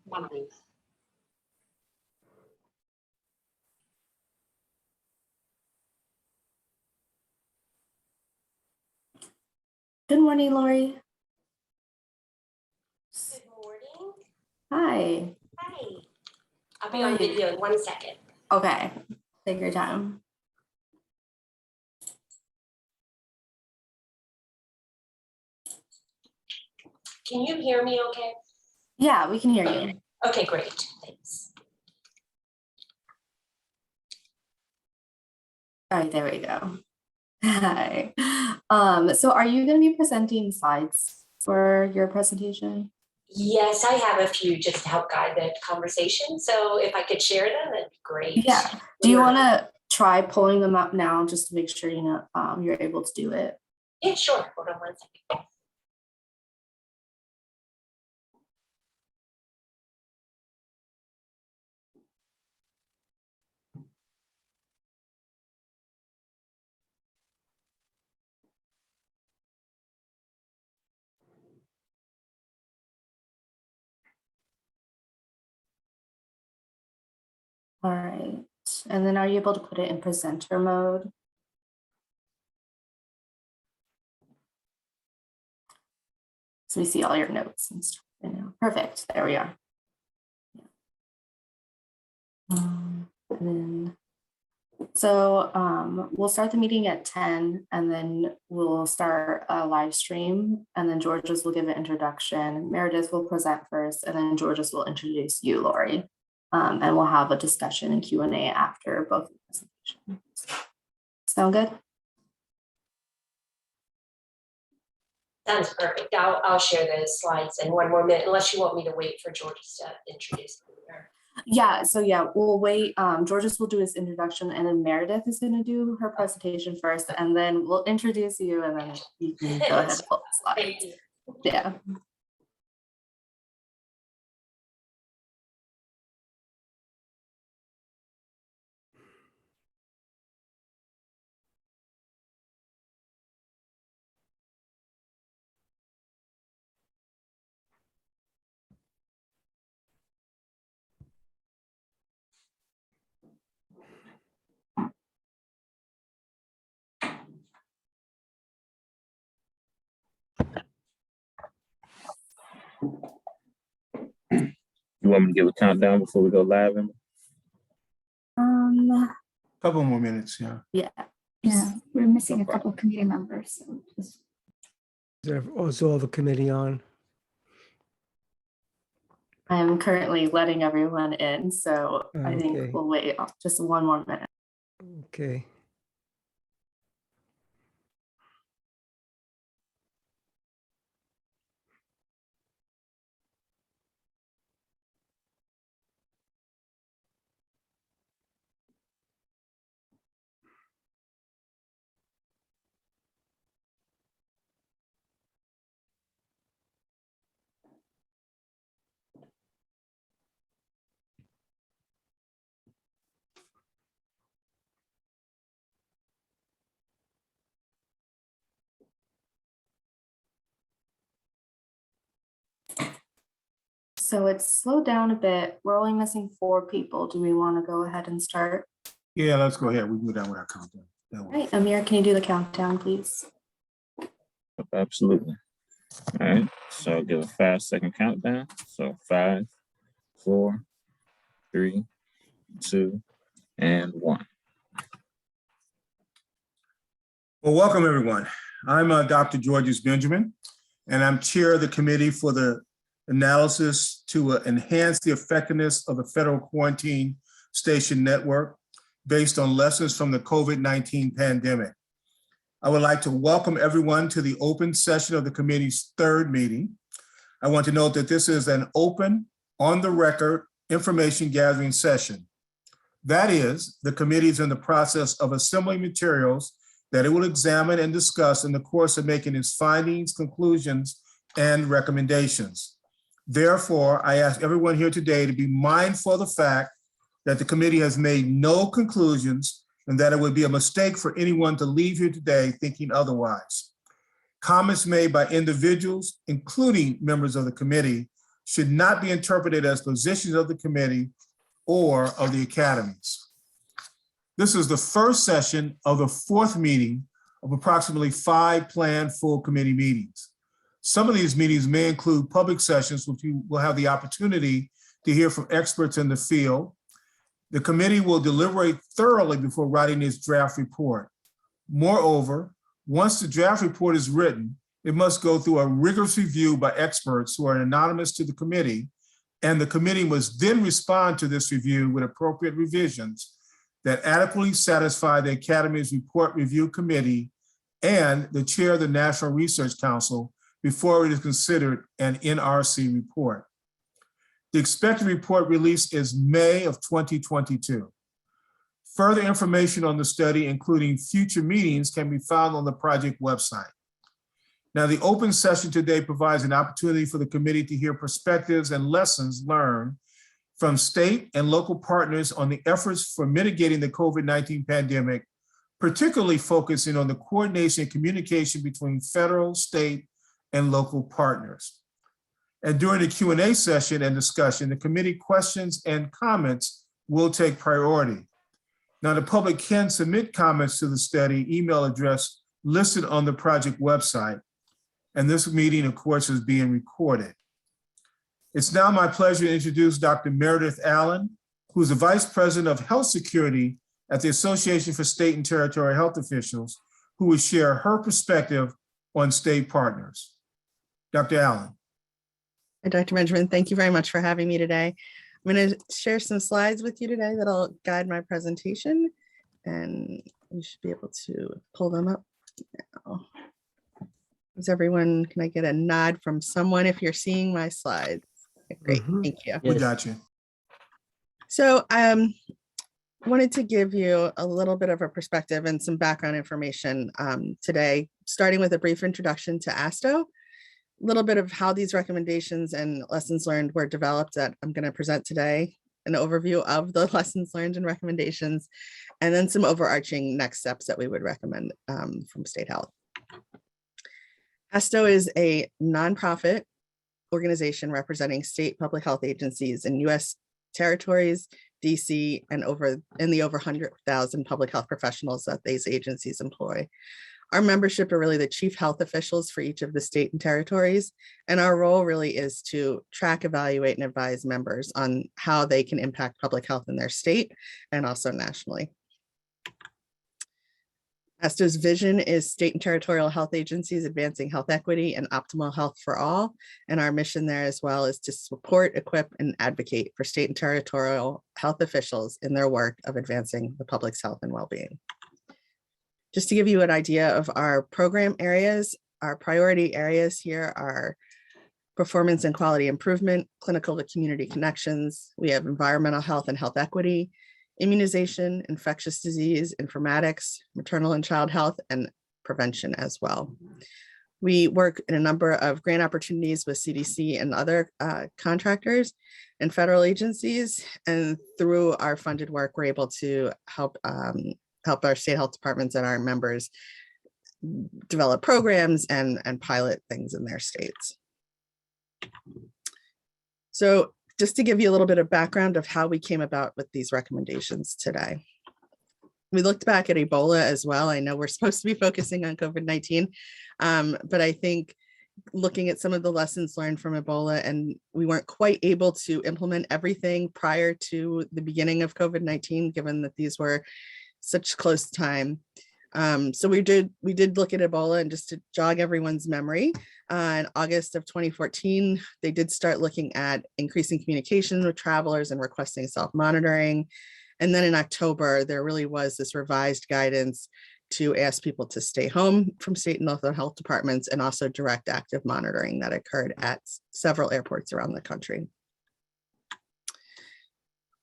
Morning. Good morning, Lori. Good morning. Hi. Hi. I'll be on video in 1 second. Okay, take your time. Can you hear me okay? Yeah, we can hear you. Okay, great. Thanks. All right, there we go. Hi. So are you going to be presenting slides for your presentation? Yes, I have a few just to help guide the conversation. So if I could share them, that'd be great. Yeah. Do you want to try pulling them up now just to make sure you know you're able to do it? Yeah, sure. Hold on 1 second. All right. And then are you able to put it in presenter mode? So we see all your notes and stuff right now. Perfect. There we are. And then, so we'll start the meeting at 10 and then we'll start a live stream and then Georges will give an introduction. Meredith will present first and then Georges will introduce you, Lori. And we'll have a discussion and Q&A after both presentations. Sound good? Sounds perfect. I'll share those slides in 1 more minute, unless you want me to wait for George to introduce me. Yeah, so yeah, we'll wait. Georges will do his introduction and then Meredith is going to do her presentation first and then we'll introduce you and then you can go ahead and pull the slides. Thank you. Yeah. You want me to give a countdown before we go live? Couple more minutes, yeah. Yeah. Yeah, we're missing a couple committee members. So just... Is all the committee on? I am currently letting everyone in, so I think Okay. we'll wait just 1 more minute. Okay. So it's slowed down a bit. We're only missing 4 people. Do we want to go ahead and start? Yeah, let's go ahead. We can go down with our countdown. All right, Amir, can you do the countdown, please? Absolutely. All right. So I'll give a 5-second countdown. So 5, 4, 3, 2, and 1. Well, welcome everyone. I'm Dr. Georges Benjamin, and I'm chair of the committee for the analysis to enhance the effectiveness of the federal quarantine station network based on lessons from the COVID-19 pandemic. I would like to welcome everyone to the open session of the committee's 3rd meeting. I want to note that this is an open, on the record information gathering session. That is, the committee is in the process of assembling materials that it will examine and discuss in the course of making its findings, conclusions, and recommendations. Therefore, I ask everyone here today to be mindful of the fact that the committee has made no conclusions and that it would be a mistake for anyone to leave here today thinking otherwise. Comments made by individuals, including members of the committee, should not be interpreted as positions of the committee or of the academies. This is the first session of the fourth meeting of approximately 5 planned full committee meetings. Some of these meetings may include public sessions, which you will have the opportunity to hear from experts in the field. The committee will deliberate thoroughly before writing its draft report. Moreover, once the draft report is written, it must go through a rigorous review by experts who are anonymous to the committee, and the committee must then respond to this review with appropriate revisions that adequately satisfy the Academy's Report Review Committee and the chair of the National Research Council before it is considered an NRC report. The expected report release is May of 2022. Further information on the study, including future meetings, can be found on the project website. Now, the open session today provides an opportunity for the committee to hear perspectives and lessons learned from state and local partners on the efforts for mitigating the COVID-19 pandemic, particularly focusing on the coordination and communication between federal, state, and local partners. And during the Q&A session and discussion, the committee questions and comments will take priority. Now, the public can submit comments to the study email address listed on the project website. And this meeting, of course, is being recorded. It's now my pleasure to introduce Dr. Meredith Allen, who is the Vice President of Health Security at the Association for State and Territorial Health Officials, who will share her perspective on state partners. Dr. Allen. Hi, Dr. Benjamin, thank you very much for having me today. I'm going to share some slides with you today that'll guide my presentation, and you should be able to pull them up now. Is everyone, can I get a nod from someone if you're seeing my slides? Great, thank you. We got you. So I wanted to give you a little bit of a perspective and some background information today, starting with a brief introduction to ASTO, a little bit of how these recommendations and lessons learned were developed that I'm going to present today, an overview of the lessons learned and recommendations, and then some overarching next steps that we would recommend from State Health. ASTO is a nonprofit organization representing state public health agencies in U.S. territories, DC, and the over 100,000 public health professionals that these agencies employ. Our membership are really the chief health officials for each of the state and territories, and our role really is to track, evaluate, and advise members on how they can impact public health in their state and also nationally. ASTO's vision is state and territorial health agencies advancing health equity and optimal health for all. And our mission there as well is to support, equip, and advocate for state and territorial health officials in their work of advancing the public's health and well-being. Just to give you an idea of our program areas, our priority areas here are performance and quality improvement, clinical to community connections. We have environmental health and health equity, immunization, infectious disease, informatics, maternal and child health, and prevention as well. We work in a number of grant opportunities with CDC and other contractors and federal agencies. And through our funded work, we're able to help our state health departments and our members develop programs and pilot things in their states. So just to give you a little bit of background of how we came about with these recommendations today. We looked back at Ebola as well. I know we're supposed to be focusing on COVID-19, but I think looking at some of the lessons learned from Ebola, and we weren't quite able to implement everything prior to the beginning of COVID-19, given that these were such close time. So we did look at Ebola, and just to jog everyone's memory, in August of 2014, they did start looking at increasing communication with travelers and requesting self-monitoring. And then in October, there really was this revised guidance to ask people to stay home from state and local health departments, and also direct active monitoring that occurred at several airports around the country.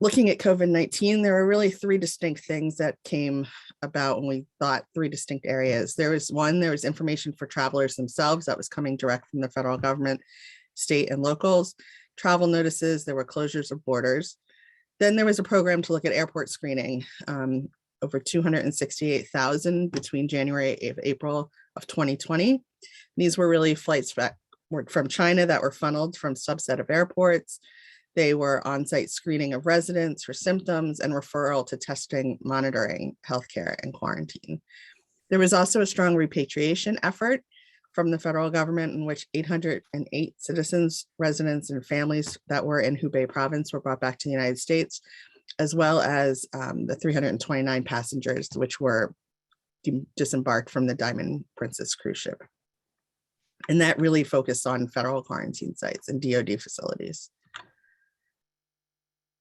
Looking at COVID-19, there were really 3 distinct things that came about when we thought 3 distinct areas. There was information for travelers themselves that was coming direct from the federal government, state and locals, travel notices, there were closures of borders. Then there was a program to look at airport screening, over 268,000 between January and April of 2020. These were really flights that were from China that were funneled from subset of airports. They were on-site screening of residents for symptoms and referral to testing, monitoring, healthcare, and quarantine. There was also a strong repatriation effort from the federal government in which 808 citizens, residents, and families that were in Hubei province were brought back to the United States, as well as the 329 passengers which were disembarked from the Diamond Princess cruise ship. And that really focused on federal quarantine sites and DoD facilities.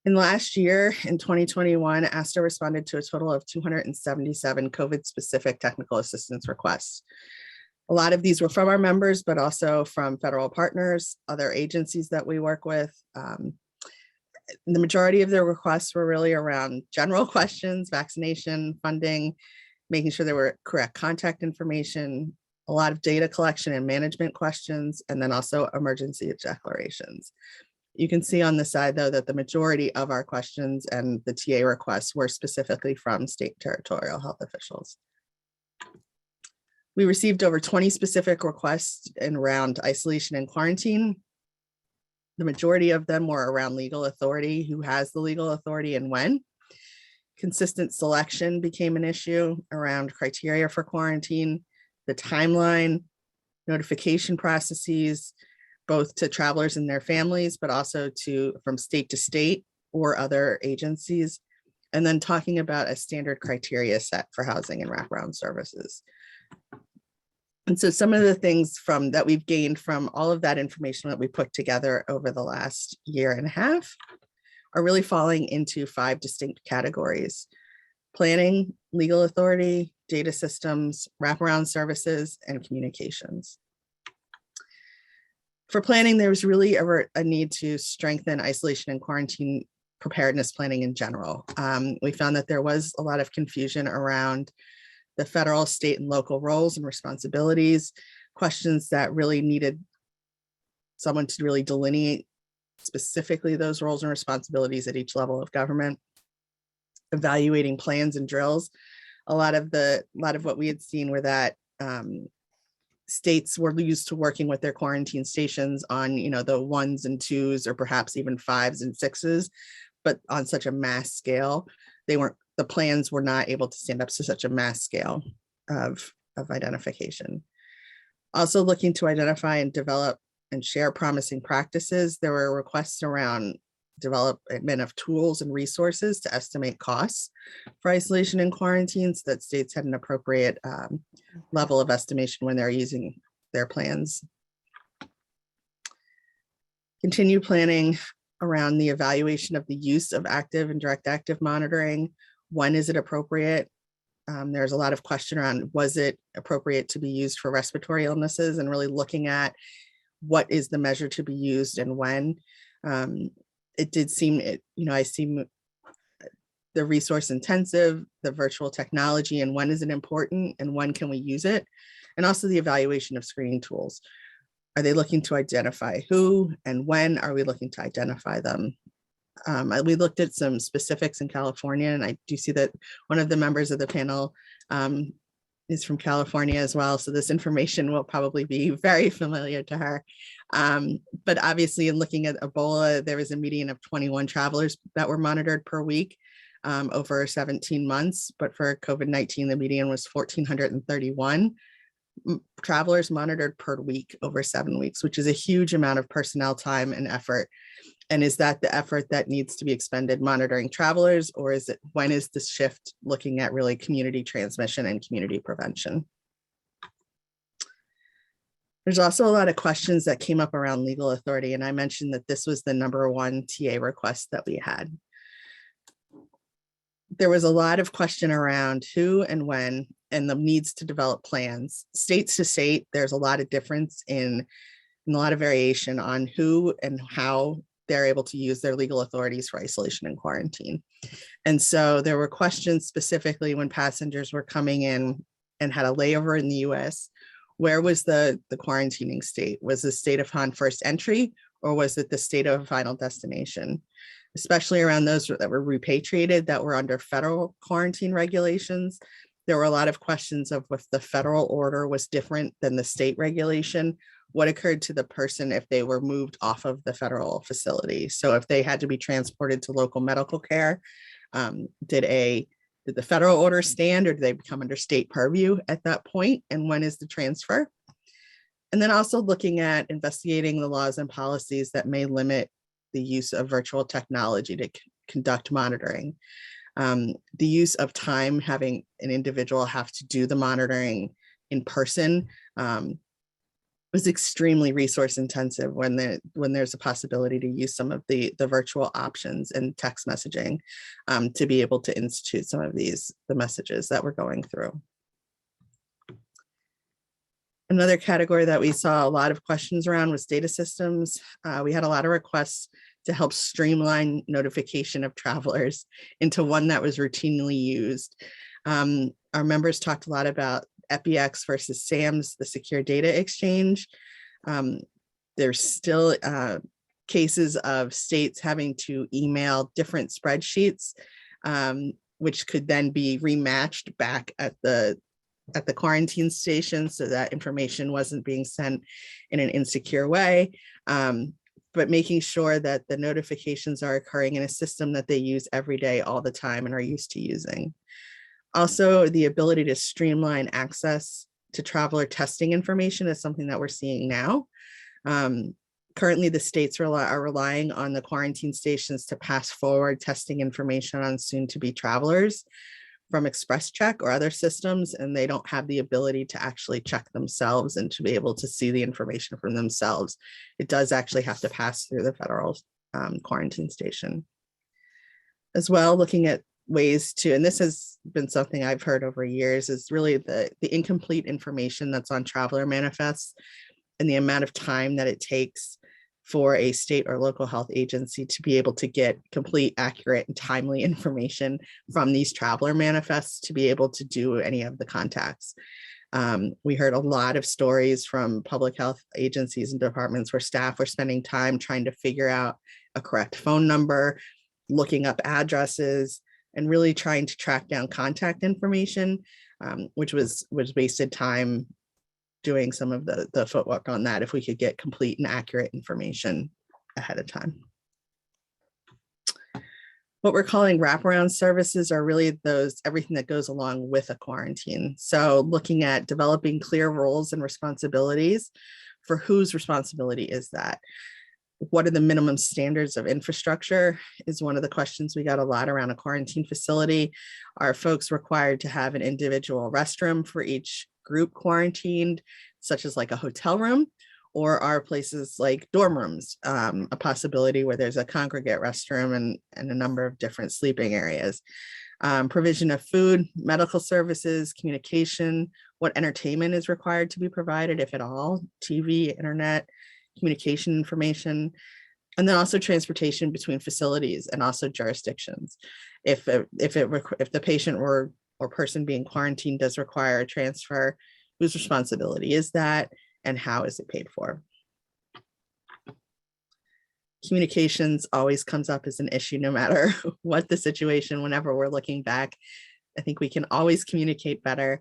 In last year, in 2021, ASTA responded to a total of 277 COVID-specific technical assistance requests. A lot of these were from our members, but also from federal partners, other agencies that we work with. The majority of their requests were really around general questions, vaccination, funding, making sure there were correct contact information, a lot of data collection and management questions, and then also emergency declarations. You can see on the side, though, that the majority of our questions and the TA requests were specifically from state territorial health officials. We received over 20 specific requests around isolation and quarantine. The majority of them were around legal authority, who has the legal authority and when. Consistent selection became an issue around criteria for quarantine, the timeline, notification processes, both to travelers and their families, but also from state to state or other agencies. And then talking about a standard criteria set for housing and wraparound services. And so some of the things that we've gained from all of that information that we put together over the last year and a half are really falling into 5 distinct categories: planning, legal authority, data systems, wraparound services, and communications. For planning, there was really a need to strengthen isolation and quarantine preparedness planning in general. We found that there was a lot of confusion around the federal, state, and local roles and responsibilities, questions that really needed someone to really delineate specifically those roles and responsibilities at each level of government, evaluating plans and drills. A lot of what we had seen were that states were used to working with their quarantine stations on, the 1s and 2s, or perhaps even 5s and 6s, but on such a mass scale, the plans were not able to stand up to such a mass scale of identification. Also looking to identify and develop and share promising practices. There were requests around development of tools and resources to estimate costs for isolation and quarantine so that states had an appropriate level of estimation when they're using their plans. Continue planning around the evaluation of the use of active and direct active monitoring. When is it appropriate? There's a lot of question around, was it appropriate to be used for respiratory illnesses, and really looking at what is the measure to be used and when. It did seem, I see the resource intensive, the virtual technology, and when is it important and when can we use it? And also the evaluation of screening tools. Are they looking to identify who, and when are we looking to identify them? We looked at some specifics in California, and I do see that one of the members of the panel is from California as well. So this information will probably be very familiar to her. But obviously, in looking at Ebola, there was a median of 21 travelers that were monitored per week over 17 months. But for COVID-19, the median was 1,431 travelers monitored per week over 7 weeks, which is a huge amount of personnel time and effort. And is that the effort that needs to be expended monitoring travelers, or when is this shift looking at really community transmission and community prevention? There's also a lot of questions that came up around legal authority, and I mentioned that this was the #1 TA request that we had. There was a lot of question around who and when, and the needs to develop plans. States to state, there's a lot of difference and a lot of variation on who and how they're able to use their legal authorities for isolation and quarantine. And so there were questions specifically when passengers were coming in and had a layover in the US, where was the quarantining state? Was the state upon first entry, or was it the state of final destination? Especially around those that were repatriated that were under federal quarantine regulations. There were a lot of questions of if the federal order was different than the state regulation, what occurred to the person if they were moved off of the federal facility. So if they had to be transported to local medical care, did the federal order stand, or do they become under state purview at that point? And when is the transfer? And then also looking at investigating the laws and policies that may limit the use of virtual technology to conduct monitoring. The use of time, having an individual have to do the monitoring in person was extremely resource intensive when there's a possibility to use some of the virtual options and text messaging to be able to institute some of the messages that we're going through. Another category that we saw a lot of questions around was data systems. We had a lot of requests to help streamline notification of travelers into one that was routinely used. Our members talked a lot about EPIX versus SAMS, the secure data exchange. There's still cases of states having to email different spreadsheets, which could then be rematched back at the quarantine station, so that information wasn't being sent in an insecure way. But making sure that the notifications are occurring in a system that they use every day, all the time, and are used to using. Also, the ability to streamline access to traveler testing information is something that we're seeing now. Currently, the states are relying on the quarantine stations to pass forward testing information on soon-to-be travelers from Express Check or other systems, and they don't have the ability to actually check themselves and to be able to see the information from themselves. It does actually have to pass through the federal quarantine station. As well, looking at ways to, and this has been something I've heard over years, is really the incomplete information that's on traveler manifests and the amount of time that it takes for a state or local health agency to be able to get complete, accurate, and timely information from these traveler manifests to be able to do any of the contacts. We heard a lot of stories from public health agencies and departments where staff were spending time trying to figure out a correct phone number, looking up addresses, and really trying to track down contact information, which was wasted time doing some of the footwork on that if we could get complete and accurate information ahead of time. What we're calling wraparound services are really everything that goes along with a quarantine. So looking at developing clear roles and responsibilities for whose responsibility is that? What are the minimum standards of infrastructure is one of the questions we got a lot around a quarantine facility. Are folks required to have an individual restroom for each group quarantined, such as like a hotel room, or are places like dorm rooms a possibility where there's a congregate restroom and a number of different sleeping areas? Provision of food, medical services, communication, what entertainment is required to be provided, if at all, TV, internet, communication information, and then also transportation between facilities and also jurisdictions. If the patient or person being quarantined does require a transfer, whose responsibility is that, and how is it paid for? Communications always comes up as an issue, no matter what the situation. Whenever we're looking back, I think we can always communicate better.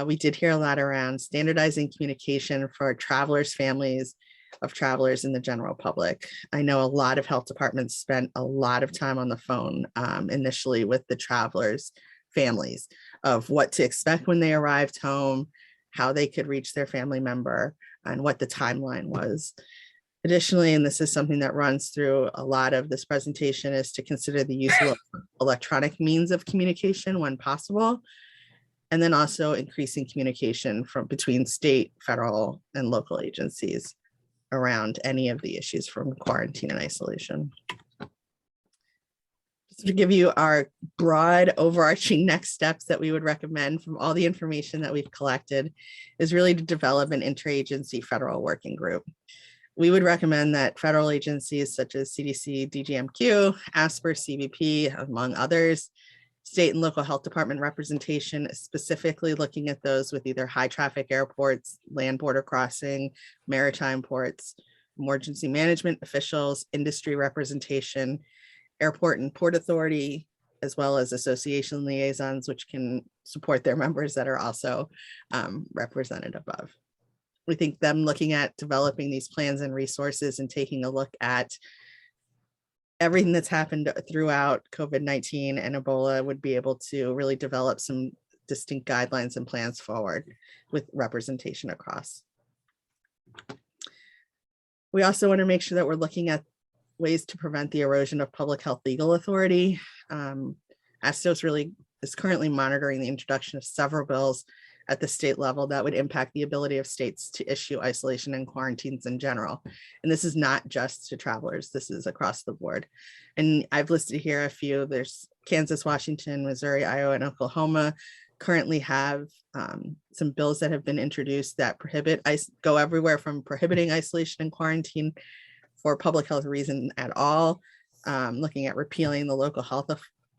We did hear a lot around standardizing communication for travelers, families of travelers and the general public. I know a lot of health departments spent a lot of time on the phone initially with the travelers' families of what to expect when they arrived home, how they could reach their family member, and what the timeline was. Additionally, and this is something that runs through a lot of this presentation, is to consider the use of electronic means of communication when possible, and then also increasing communication between state, federal, and local agencies around any of the issues from quarantine and isolation. Just to give you our broad overarching next steps that we would recommend from all the information that we've collected is really to develop an interagency federal working group. We would recommend that federal agencies such as CDC, DGMQ, ASPR, CBP, among others, state and local health department representation, specifically looking at those with either high traffic airports, land border crossing, maritime ports, emergency management officials, industry representation, airport and port authority, as well as association liaisons, which can support their members that are also represented above. we think them looking at developing these plans and resources and taking a look at everything that's happened throughout COVID-19 and Ebola would be able to really develop some distinct guidelines and plans forward with representation across. We also want to make sure that we're looking at ways to prevent the erosion of public health legal authority. ASTOS really is currently monitoring the introduction of several bills at the state level that would impact the ability of states to issue isolation and quarantines in general. And this is not just to travelers, this is across the board. And I've listed here a few. There's Kansas, Washington, Missouri, Iowa, and Oklahoma currently have some bills that have been introduced that go everywhere from prohibiting isolation and quarantine for public health reason at all, looking at repealing the local health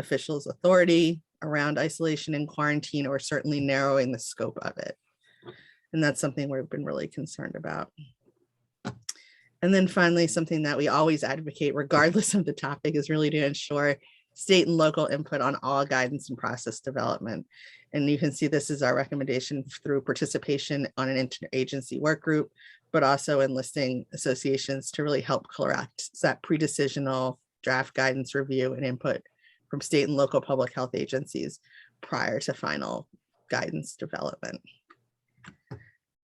officials' authority around isolation and quarantine, or certainly narrowing the scope of it. And that's something we've been really concerned about. And then finally, something that we always advocate, regardless of the topic, is really to ensure state and local input on all guidance and process development. And you can see this is our recommendation through participation on an interagency work group, but also enlisting associations to really help correct that pre-decisional draft guidance review and input from state and local public health agencies prior to final guidance development.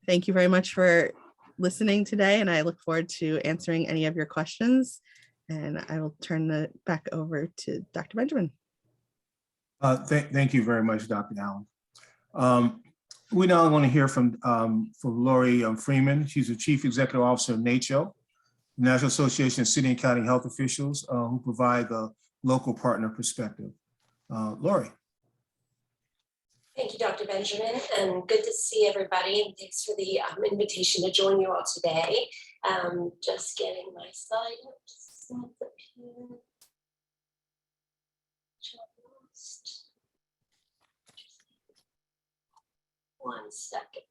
Thank you very much for listening today, and I look forward to answering any of your questions. And I will turn it back over to Dr. Benjamin. Thank you very much, Dr. Allen. We now want to hear from Lori Freeman. She's the Chief Executive Officer of NACHO, National Association of City and County Health Officials, who provide the local partner perspective. Lori. Thank you, Dr. Benjamin, and good to see everybody. And thanks for the invitation to join you all today. Just getting my slide up. One second.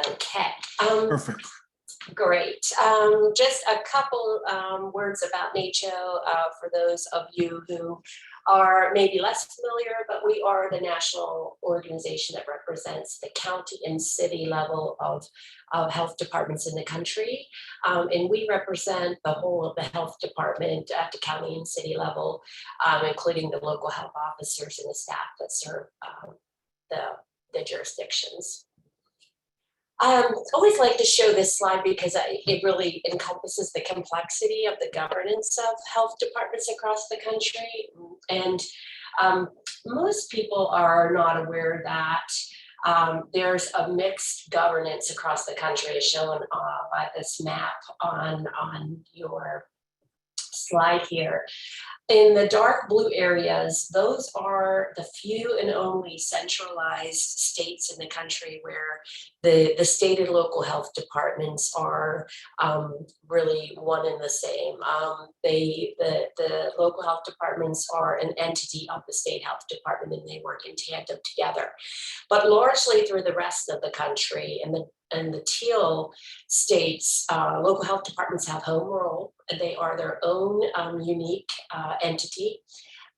Okay. Perfect. Great. Just a couple words about NACHO for those of you who are maybe less familiar, but we are the national organization that represents the county and city level of health departments in the country. And we represent the whole of the health department at the county and city level, including the local health officers and the staff that serve the jurisdictions. I always like to show this slide because it really encompasses the complexity of the governance of health departments across the country. And most people are not aware that there's a mixed governance across the country, as shown by this map on your slide here. In the dark blue areas, those are the few and only centralized states in the country where the state and local health departments are really one and the same. The local health departments are an entity of the state health department, and they work in tandem together. But largely through the rest of the country and the teal states, local health departments have home rule, and they are their own unique entity,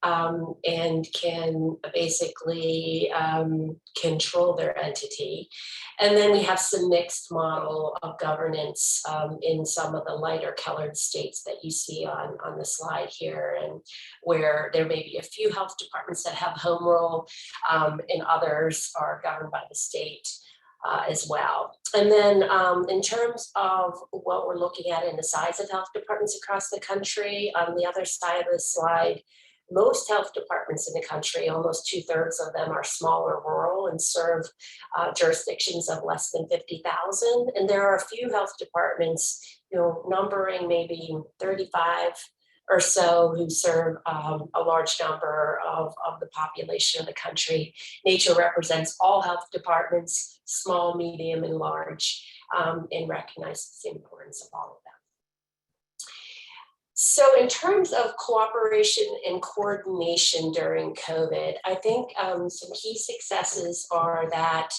and can basically control their entity. And then we have some mixed model of governance in some of the lighter colored states that you see on the slide here, and where there may be a few health departments that have home rule, and others are governed by the state as well. And then in terms of what we're looking at in the size of health departments across the country, on the other side of the slide, most health departments in the country, almost 2/3 of them, are small or rural and serve jurisdictions of less than 50,000. And there are a few health departments, numbering maybe 35 or so, who serve a large number of the population of the country. NACHO represents all health departments, small, medium, and large, and recognizes the importance of all of them. So in terms of cooperation and coordination during COVID, I think some key successes are that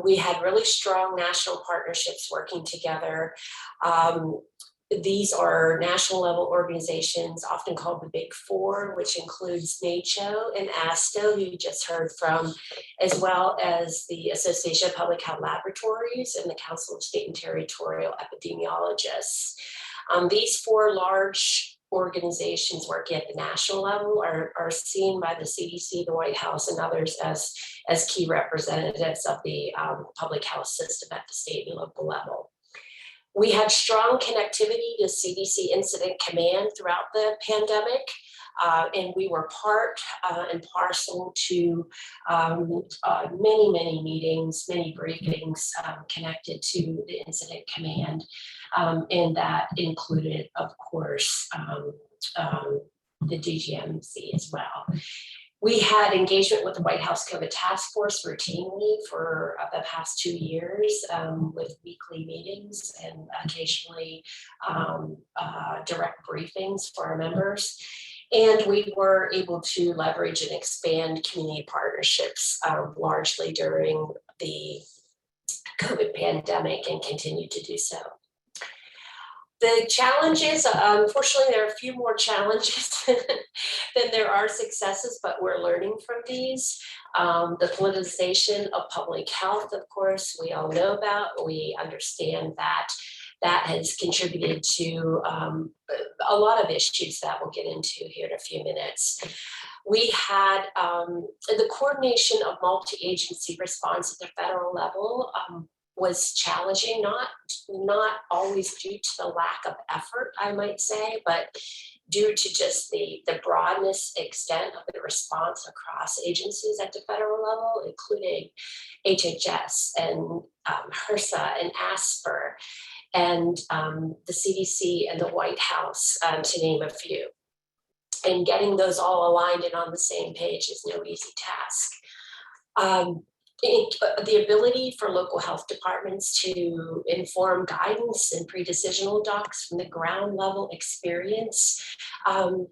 we had really strong national partnerships working together. These are national level organizations, often called the Big Four, which includes NACCHO and ASTO, who you just heard from, as well as the Association of Public Health Laboratories and the Council of State and Territorial Epidemiologists. These four large organizations working at the national level are seen by the CDC, the White House, and others as key representatives of the public health system at the state and local level. We had strong connectivity to CDC Incident Command throughout the pandemic, and we were part and parcel to many meetings, many briefings connected to the Incident Command, and that included, of course, the DGMC as well. We had engagement with the White House COVID Task Force routinely for the past 2 years with weekly meetings and occasionally direct briefings for our members. And we were able to leverage and expand community partnerships largely during the COVID pandemic and continue to do so. The challenges, unfortunately, there are a few more challenges than there are successes, but we're learning from these. The politicization of public health, of course, we all know about. We understand that that has contributed to a lot of issues that we'll get into here in a few minutes. We had the coordination of multi-agency response at the federal level was challenging, not always due to the lack of effort, I might say, but due to just the broadness extent of the response across agencies at the federal level, including HHS and HRSA and ASPR and the CDC and the White House, to name a few. And getting those all aligned and on the same page is no easy task. The ability for local health departments to inform guidance and pre-decisional docs from the ground level experience,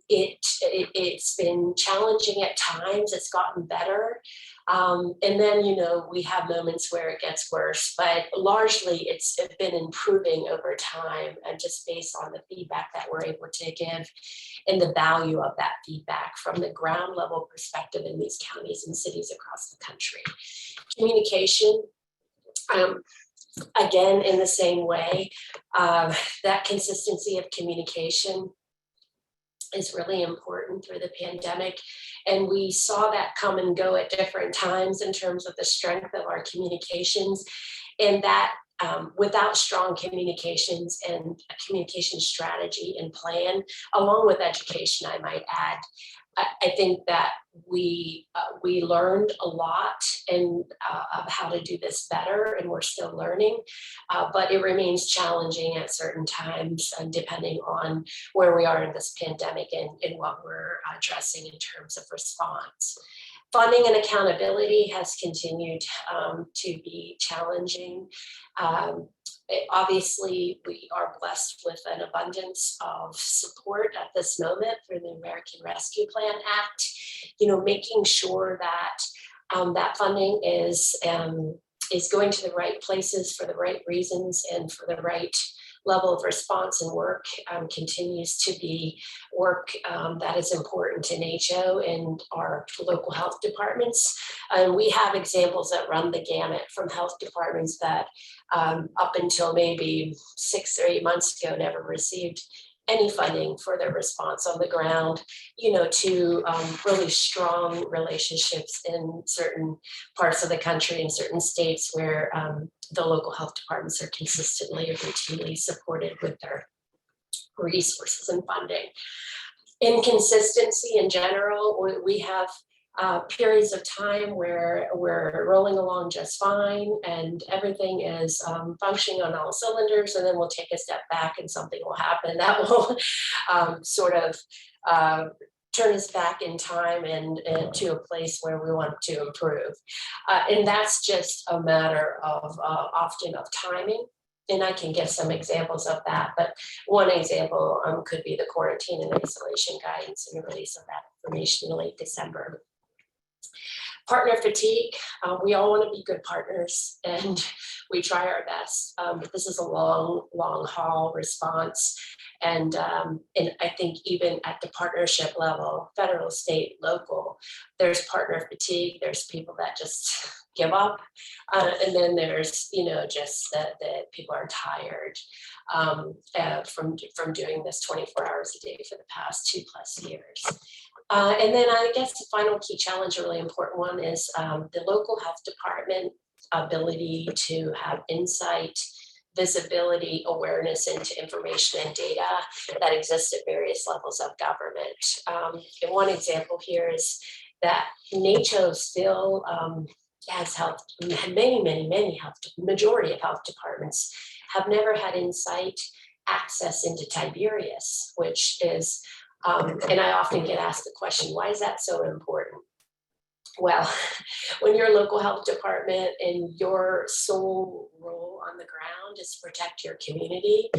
it's been challenging at times. It's gotten better. And then, you know, we have moments where it gets worse, but largely it's been improving over time and just based on the feedback that we're able to give and the value of that feedback from the ground level perspective in these counties and cities across the country. Communication, again, in the same way, that consistency of communication is really important through the pandemic. And we saw that come and go at different times in terms of the strength of our communications, and that without strong communications and a communication strategy and plan, along with education, I might add, I think that we learned a lot of how to do this better, and we're still learning, but it remains challenging at certain times, depending on where we are in this pandemic and what we're addressing in terms of response. Funding and accountability has continued to be challenging. Obviously, we are blessed with an abundance of support at this moment through the American Rescue Plan Act. You know, making sure that that funding is going to the right places for the right reasons and for the right level of response and work continues to be work that is important to NACCHO and our local health departments. And we have examples that run the gamut from health departments that up until maybe 6 or 8 months ago never received any funding for their response on the ground, you know, to really strong relationships in certain parts of the country and certain states where the local health departments are consistently and routinely supported with their resources and funding. Inconsistency in general, we have periods of time where we're rolling along just fine and everything is functioning on all cylinders, and then we'll take a step back and something will happen that will sort of turn us back in time and to a place where we want to improve. And that's just a matter of often of timing. And I can give some examples of that, but one example could be the quarantine and isolation guidance and the release of that information in late December. Partner fatigue, we all want to be good partners and we try our best, but this is a long haul response. And I think even at the partnership level, federal, state, local, there's partner fatigue. There's people that just give up. And then there's, just that people are tired from doing this 24 hours a day for the past 2+ years. And then I guess the final key challenge, a really important one, is the local health department ability to have insight, visibility, awareness into information and data that exists at various levels of government. And one example here is that NACCHO still has many health, majority of health departments have never had insight access into Tiberius, which is, and I often get asked the question, why is that so important? Well, when you're a local health department and your sole role on the ground is to protect your community,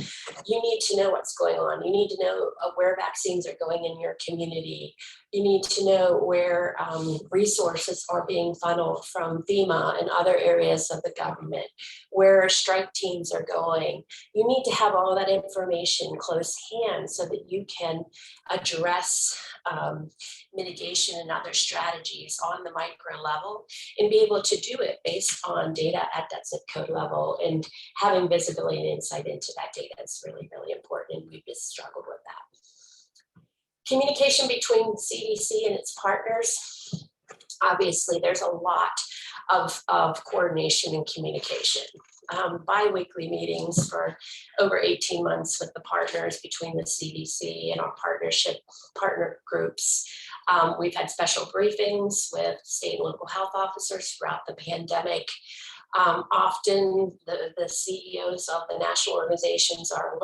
you need to know what's going on. You need to know where vaccines are going in your community. You need to know where resources are being funneled from FEMA and other areas of the government, where strike teams are going. You need to have all that information close hand so that you can address mitigation and other strategies on the micro level and be able to do it based on data at that zip code level, and having visibility and insight into that data is really, really important, and we've just struggled with that. Communication between CDC and its partners. Obviously, there's a lot of coordination and communication. Bi-weekly meetings for over 18 months with the partners between the CDC and our partner groups. We've had special briefings with state and local health officers throughout the pandemic. Often the CEOs of the national organizations are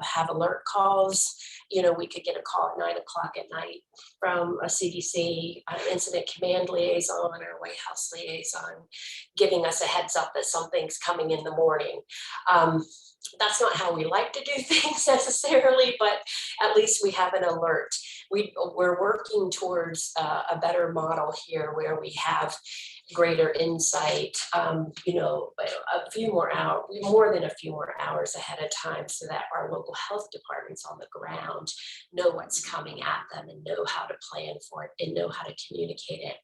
have alert calls. We could get a call at 9 o'clock at night from a CDC incident command liaison or White House liaison, giving us a heads up that something's coming in the morning. That's not how we like to do things necessarily, but at least we have an alert. We're working towards a better model here where we have greater insight, a few more hours, more than a few more hours ahead of time, so that our local health departments on the ground know what's coming at them and know how to plan for it and know how to communicate it.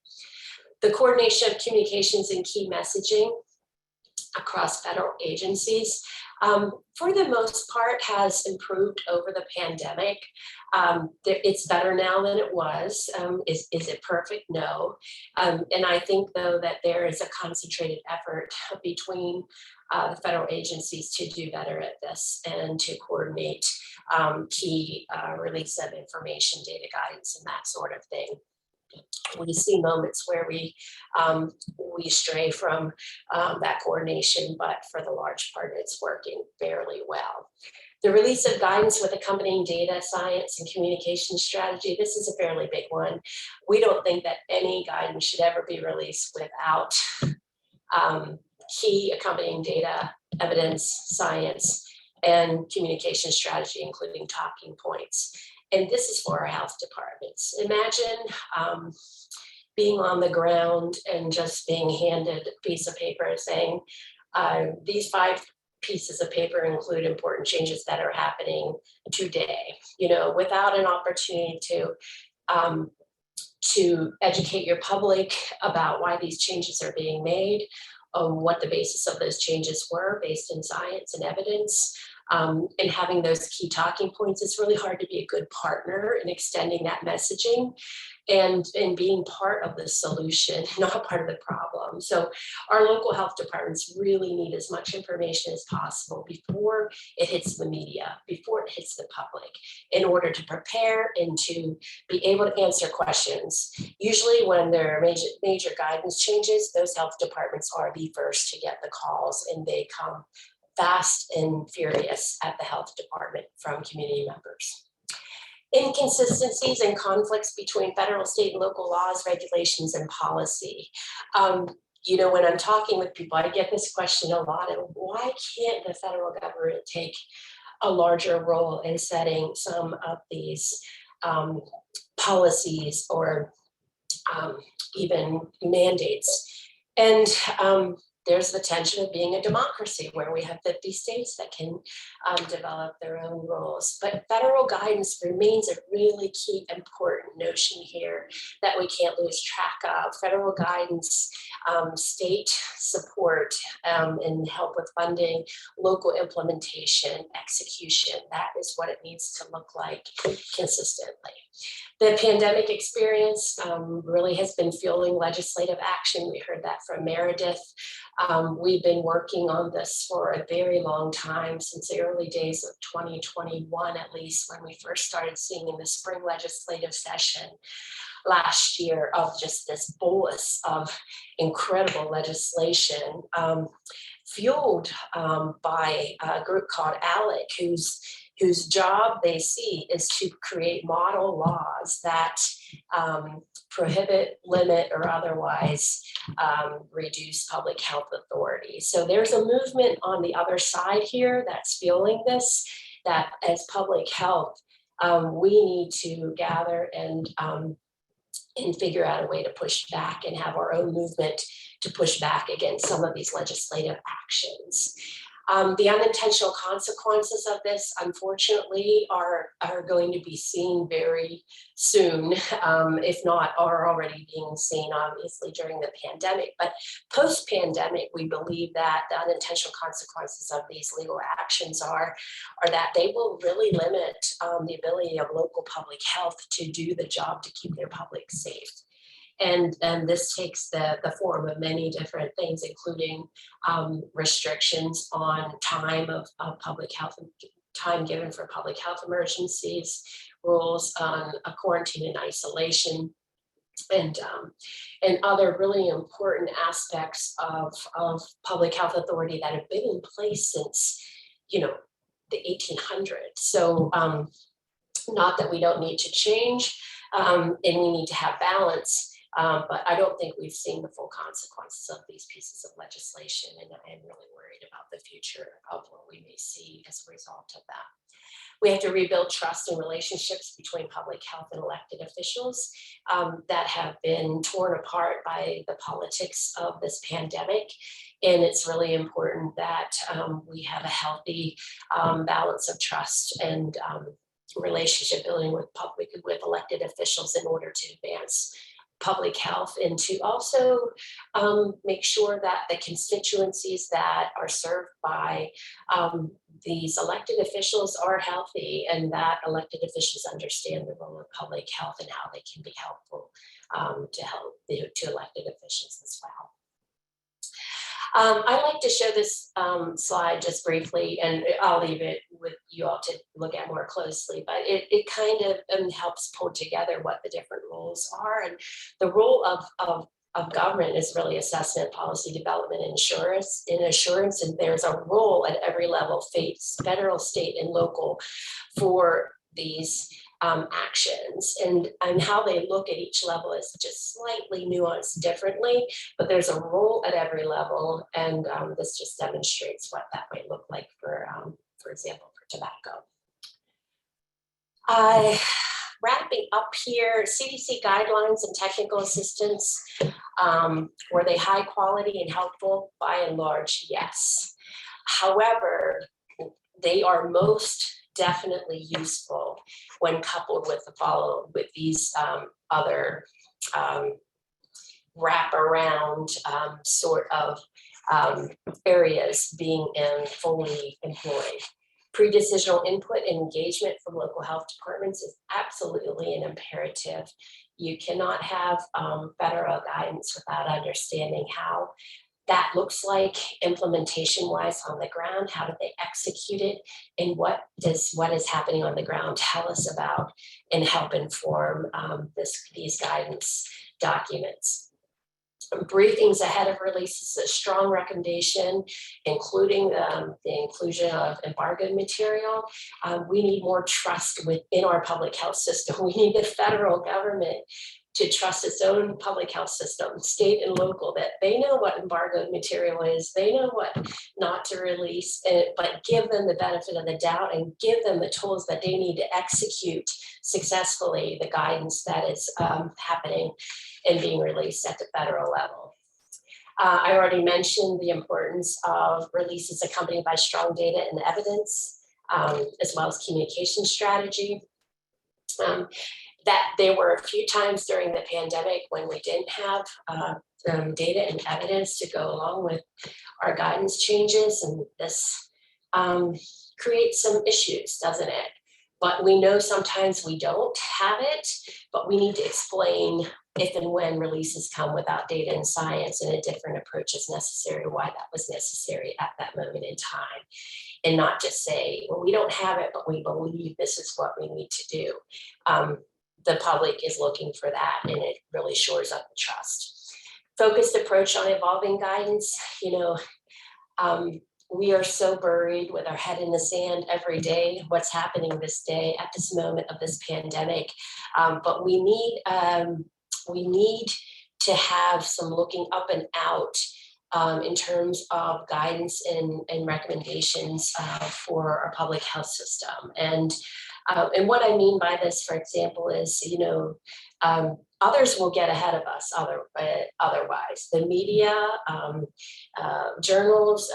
The coordination of communications and key messaging across federal agencies, for the most part, has improved over the pandemic. It's better now than it was. Is it perfect? No. And I think, though, that there is a concentrated effort between the federal agencies to do better at this and to coordinate key release of information, data guidance, and that sort of thing. We see moments where we stray from that coordination, but for the large part, it's working fairly well. The release of guidance with accompanying data, science, and communication strategy. This is a fairly big one. We don't think that any guidance should ever be released without key accompanying data, evidence, science, and communication strategy, including talking points. And this is for our health departments. Imagine being on the ground and just being handed a piece of paper saying, these 5 pieces of paper include important changes that are happening today, without an opportunity to educate your public about why these changes are being made, what the basis of those changes were based in science and evidence. And having those key talking points. It's really hard to be a good partner in extending that messaging and being part of the solution, not part of the problem. So our local health departments really need as much information as possible before it hits the media, before it hits the public, in order to prepare and to be able to answer questions. Usually when there are major guidance changes, those health departments are the first to get the calls, and they come fast and furious at the health department from community members. Inconsistencies and conflicts between federal, state, and local laws, regulations, and policy. When I'm talking with people, I get this question a lot of why can't the federal government take a larger role in setting some of these policies or even mandates. And there's the tension of being a democracy where we have 50 states that can develop their own rules. But federal guidance remains a really key important notion here that we can't lose track of. Federal guidance, state support and help with funding, local implementation, execution, that is what it needs to look like consistently. The pandemic experience really has been fueling legislative action. We heard that from Meredith. We've been working on this for a very long time, since the early days of 2021, at least, when we first started seeing in the spring legislative session last year of just this bolus of incredible legislation, fueled by a group called ALEC, whose job they see is to create model laws that prohibit, limit, or otherwise reduce public health authority. So there's a movement on the other side here that's fueling this, that as public health, we need to gather and figure out a way to push back and have our own movement to push back against some of these legislative actions. The unintentional consequences of this, unfortunately, are going to be seen very soon, if not are already being seen, obviously, during the pandemic. But post-pandemic, we believe that the unintentional consequences of these legal actions are that they will really limit the ability of local public health to do the job to keep their public safe. And this takes the form of many different things, including restrictions on time of public health, time given for public health emergencies, rules on quarantine and isolation, and other really important aspects of public health authority that have been in place since, the 1800s. So not that we don't need to change, and we need to have balance. But I don't think we've seen the full consequences of these pieces of legislation, and I'm really worried about the future of what we may see as a result of that. We have to rebuild trust and relationships between public health and elected officials that have been torn apart by the politics of this pandemic. And it's really important that we have a healthy balance of trust and relationship building with elected officials in order to advance public health, and to also make sure that the constituencies that are served by these elected officials are healthy, and that elected officials understand the role of public health and how they can be helpful to elected officials as well. I like to show this slide just briefly, and I'll leave it with you all to look at more closely, but it kind of helps pull together what the different roles are. And the role of government is really assessment, policy development, and assurance, and there's a role at every level, federal, state, and local, for these actions, and how they look at each level is just slightly nuanced differently, but there's a role at every level, and this just demonstrates what that might look like for example, for tobacco. Wrapping up here, CDC guidelines and technical assistance, were they high quality and helpful? By and large, yes. However, they are most definitely useful when coupled with these other wraparound sort of areas being fully employed. Pre-decisional input and engagement from local health departments is absolutely an imperative. You cannot have federal guidance without understanding how that looks like implementation-wise on the ground. How do they execute it? And what is happening on the ground tell us about and help inform these guidance documents. Briefings ahead of release is a strong recommendation, including the inclusion of embargoed material. We need more trust within our public health system. We need the federal government to trust its own public health system, state and local, that they know what embargoed material is, they know what not to release, but give them the benefit of the doubt and give them the tools that they need to execute successfully the guidance that is happening and being released at the federal level. I already mentioned the importance of releases accompanied by strong data and evidence, as well as communication strategy. That there were a few times during the pandemic when we didn't have data and evidence to go along with our guidance changes, and this creates some issues, doesn't it? But we know sometimes we don't have it, but we need to explain if and when releases come without data and science, and a different approach is necessary, why that was necessary at that moment in time. And not just say, well, we don't have it, but we believe this is what we need to do. The public is looking for that, and it really shores up the trust. Focused approach on evolving guidance. We are so buried with our head in the sand every day, what's happening this day at this moment of this pandemic. But we need to have some looking up and out in terms of guidance and recommendations for our public health system. And what I mean by this, for example, is, others will get ahead of us otherwise. The media, journals,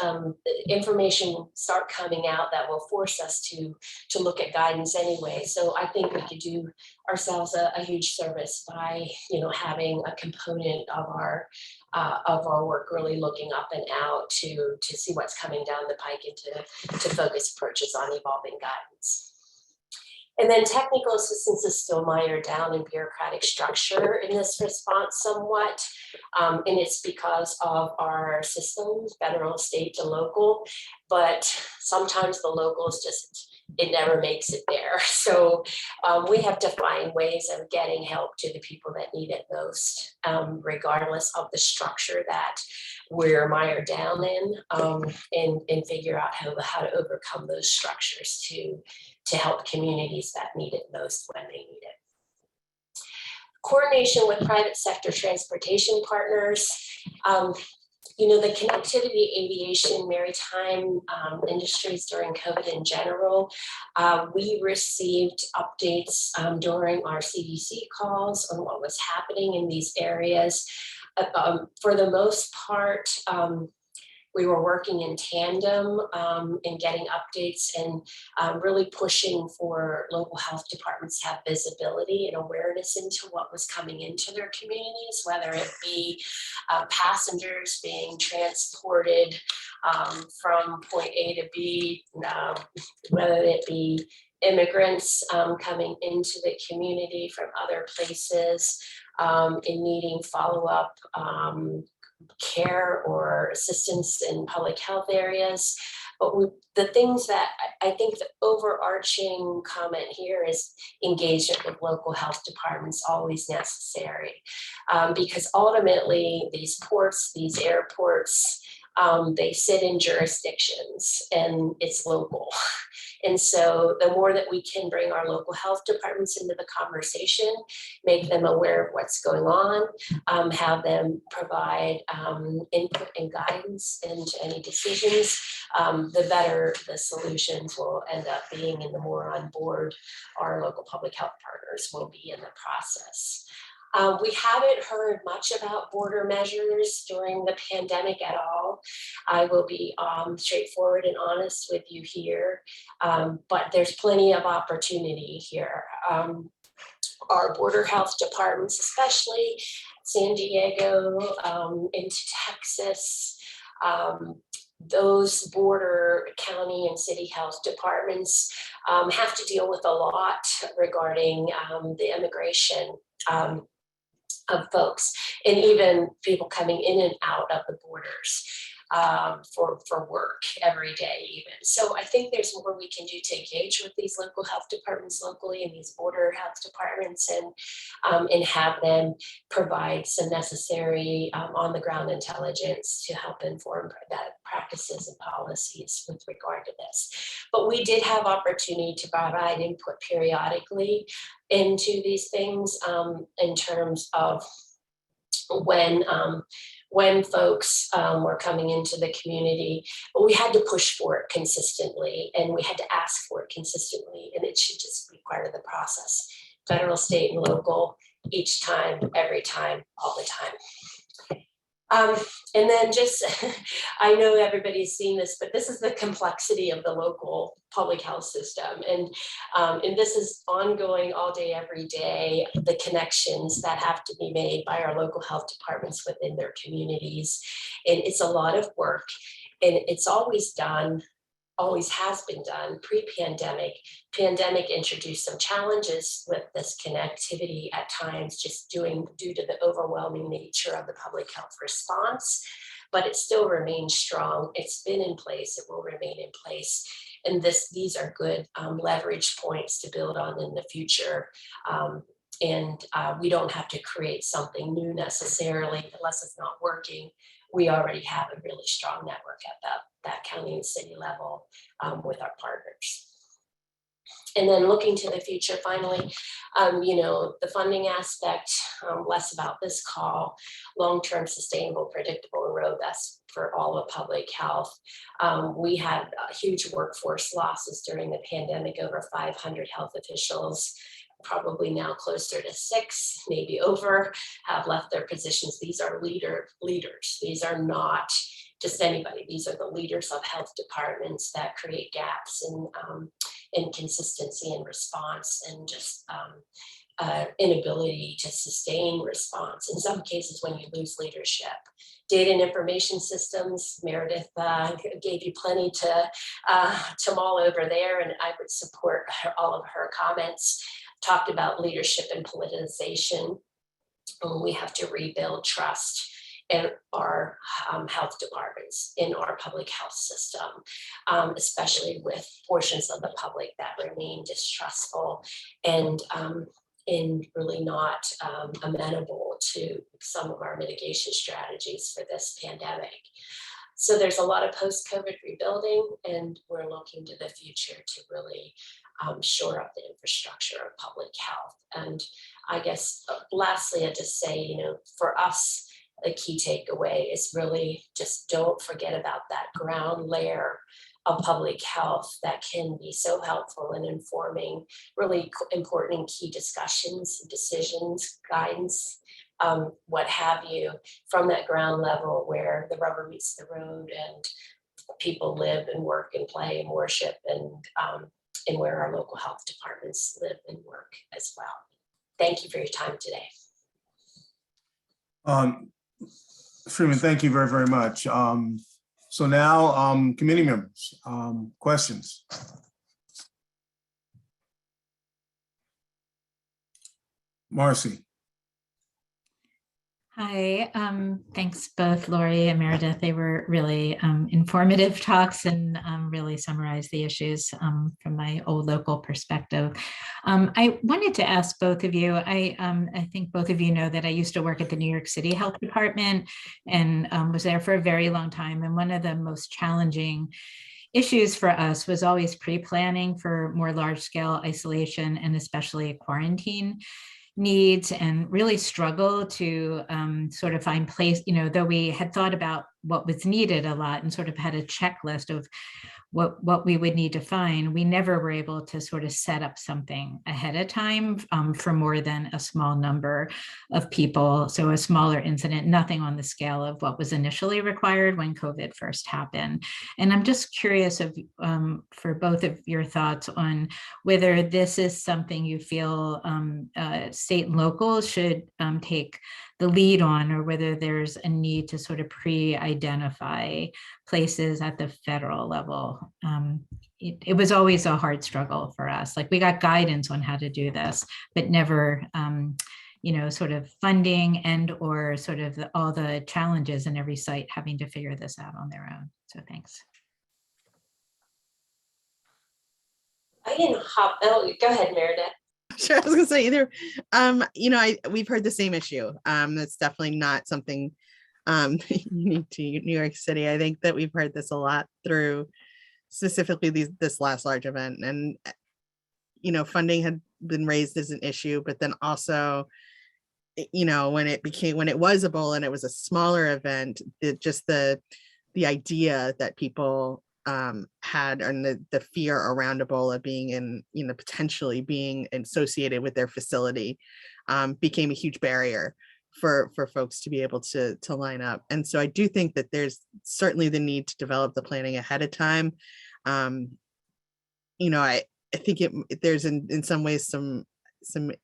information will start coming out that will force us to look at guidance anyway. So I think we could do ourselves a huge service by, having a component of our work really looking up and out to see what's coming down the pike and to focus approaches on evolving guidance. And then technical assistance is still mired down in bureaucratic structure in this response somewhat. And it's because of our systems, federal, state to local, but sometimes the locals it never makes it there. So we have to find ways of getting help to the people that need it most, regardless of the structure that we're mired down in, and figure out how to overcome those structures to help communities that need it most when they need it. Coordination with private sector transportation partners. The connectivity, aviation, maritime industries during COVID in general, we received updates during our CDC calls on what was happening in these areas. For the most part, we were working in tandem in getting updates and really pushing for local health departments to have visibility and awareness into what was coming into their communities, whether it be passengers being transported from point A to B, whether it be immigrants coming into the community from other places and needing follow-up care or assistance in public health areas. But the things that I think the overarching comment here is engagement with local health departments always necessary, because ultimately these ports, these airports, they sit in jurisdictions and it's local. And so the more that we can bring our local health departments into the conversation, make them aware of what's going on, have them provide input and guidance into any decisions, the better the solutions will end up being, and the more on board our local public health partners will be in the process. We haven't heard much about border measures during the pandemic at all. I will be straightforward and honest with you here, but there's plenty of opportunity here. Our border health departments, especially San Diego into Texas, those border county and city health departments have to deal with a lot regarding the immigration of folks, and even people coming in and out of the borders. for work every day even. So I think there's more we can do to engage with these local health departments locally and these border health departments and have them provide some necessary on the ground intelligence to help inform that practices and policies with regard to this. But we did have opportunity to provide input periodically into these things in terms of when folks were coming into the community, but we had to push for it consistently and we had to ask for it consistently, and it should just be part of the process. Federal, state, and local, each time, every time, all the time. And then just, I know everybody's seen this, but this is the complexity of the local public health system. And this is ongoing all day, every day, the connections that have to be made by our local health departments within their communities. And it's a lot of work, and it's always has been done pre-pandemic. Pandemic introduced some challenges with this connectivity at times, just due to the overwhelming nature of the public health response, but it still remains strong. It's been in place, it will remain in place. And these are good leverage points to build on in the future. We don't have to create something new necessarily unless it's not working. We already have a really strong network at that county and city level with our partners. And then looking to the future, finally, the funding aspect, less about this call, long-term sustainable, predictable, and robust for all of public health. We had huge workforce losses during the pandemic, over 500 health officials, probably now closer to 6, maybe over, have left their positions. These are leaders. These are not just anybody. These are the leaders of health departments that create gaps in consistency and response, and just inability to sustain response. In some cases, when you lose leadership. Data and information systems, Meredith gave you plenty to mull over there, and I would support all of her comments. Talked about leadership and politicization. We have to rebuild trust in our health departments, in our public health system, especially with portions of the public that remain distrustful and really not amenable to some of our mitigation strategies for this pandemic. So there's a lot of post-COVID rebuilding, and we're looking to the future to really shore up the infrastructure of public health. And I guess lastly, I'd just say, for us, the key takeaway is really just don't forget about that ground layer of public health that can be so helpful in informing really important and key discussions, decisions, guidance, what have you, from that ground level where the rubber meets the road and people live and work and play and worship, and where our local health departments live and work as well. Thank you for your time today. Freeman, thank you very, very much. So now, committee members, questions? Marcy. Hi, thanks both Lori and Meredith. They were really informative talks and really summarized the issues from my old local perspective. I wanted to ask both of you, I think both of you know that I used to work at the New York City Health Department and was there for a very long time. And one of the most challenging issues for us was always pre-planning for more large-scale isolation and especially quarantine needs, and really struggle to sort of find place, though we had thought about what was needed a lot and sort of had a checklist of what we would need to find, we never were able to sort of set up something ahead of time for more than a small number of people. So a smaller incident, nothing on the scale of what was initially required when COVID first happened. And I'm just curious for both of your thoughts on whether this is something you feel state and local should take the lead on, or whether there's a need to sort of pre-identify places at the federal level. It was always a hard struggle for us. Like, we got guidance on how to do this, but never, sort of funding and or sort of all the challenges in every site having to figure this out on their own. So thanks. I didn't hop, oh, go ahead, Meredith. Sure, I was gonna say either, we've heard the same issue. That's definitely not something unique to New York City. I think that we've heard this a lot through specifically this last large event, and funding had been raised as an issue, but then also, when it was Ebola and it was a smaller event, the idea that people had, and the fear around Ebola being in, potentially being associated with their facility became a huge barrier for folks to be able to line up. And so I do think that there's certainly the need to develop the planning ahead of time. I think there's in some ways some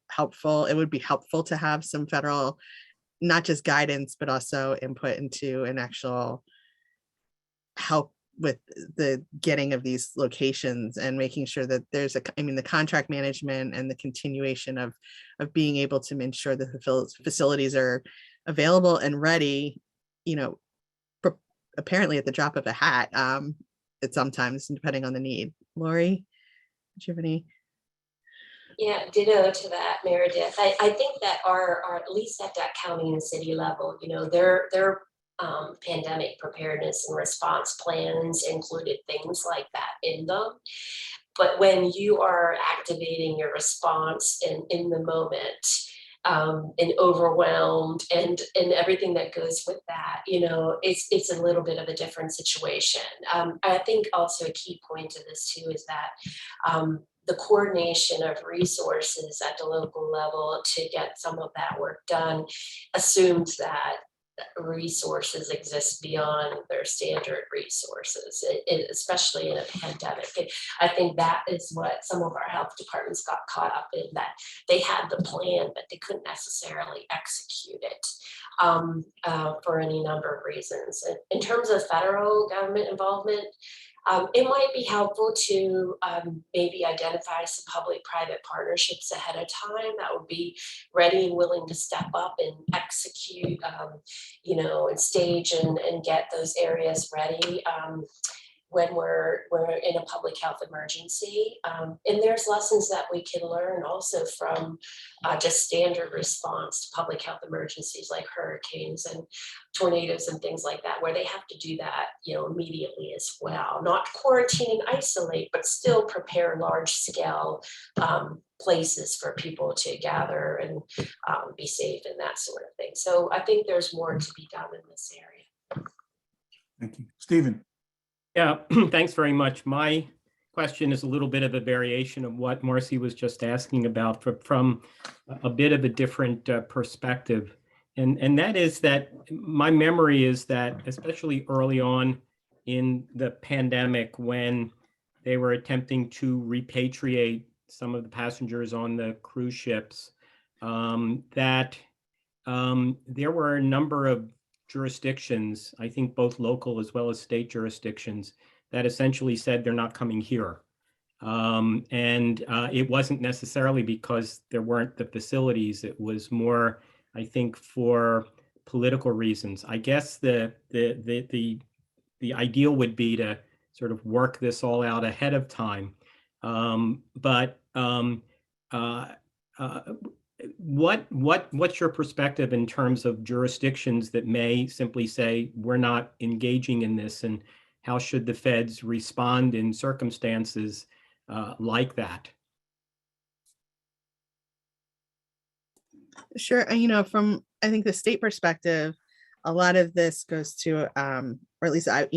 helpful, it would be helpful to have some federal, not just guidance, but also input into an actual help with the getting of these locations and making sure that there's the contract management and the continuation of being able to ensure that the facilities are available and ready, apparently at the drop of a hat, at sometimes depending on the need. Lori, do you have any? Yeah, ditto to that, Meredith. I think that our at least at that county and city level, their pandemic preparedness and response plans included things like that in them. But when you are activating your response in the moment, and overwhelmed and everything that goes with that, it's a little bit of a different situation. I think also a key point to this too is that the coordination of resources at the local level to get some of that work done assumes that resources exist beyond their standard resources, especially in a pandemic. And I think that is what some of our health departments got caught up in, that they had the plan, but they couldn't necessarily execute it for any number of reasons. In terms of federal government involvement, it might be helpful to maybe identify some public-private partnerships ahead of time that would be ready and willing to step up and execute, and stage and get those areas ready when we're in a public health emergency. And there's lessons that we can learn also from just standard response to public health emergencies like hurricanes and tornadoes and things like that, where they have to do that, immediately as well. Not quarantine and isolate, but still prepare large scale places for people to gather and be safe and that sort of thing. So I think there's more to be done in this area. Thank you. Stephen. Yeah, thanks very much. My question is a little bit of a variation of what Marcy was just asking about from a bit of a different perspective. And that is that my memory is that, especially early on in the pandemic, when they were attempting to repatriate some of the passengers on the cruise ships, that there were a number of jurisdictions, I think both local as well as state jurisdictions, that essentially said they're not coming here. And it wasn't necessarily because there weren't the facilities. It was more, I think, for political reasons. I guess the ideal would be to sort of work this all out ahead of time. What's your perspective in terms of jurisdictions that may simply say we're not engaging in this, and how should the feds respond in circumstances like that? Sure. From, I think, the state perspective, a lot of this goes to, or at least I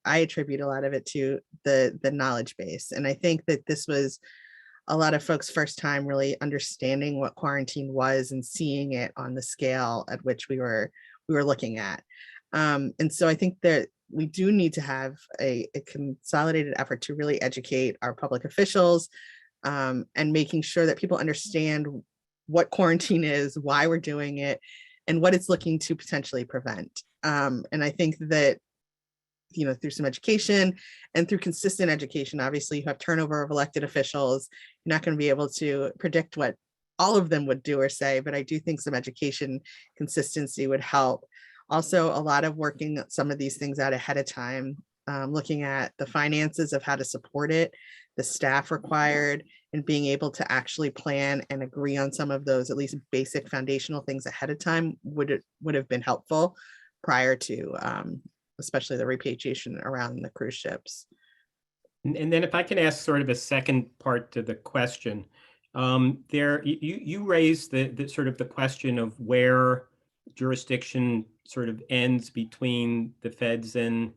attribute a lot of it to the knowledge base. And I think that this was a lot of folks' first time really understanding what quarantine was and seeing it on the scale at which we were looking at. And so I think that we do need to have a consolidated effort to really educate our public officials, and making sure that people understand what quarantine is, why we're doing it, and what it's looking to potentially prevent. And I think that, through some education and through consistent education, obviously you have turnover of elected officials. You're not going to be able to predict what all of them would do or say, but I do think some education consistency would help. Also, a lot of working some of these things out ahead of time, looking at the finances of how to support it, the staff required, and being able to actually plan and agree on some of those at least basic foundational things ahead of time would have been helpful prior to especially the repatriation around the cruise ships. And then if I can ask sort of a second part to the question, you raised the sort of the question of where jurisdiction sort of ends between the feds and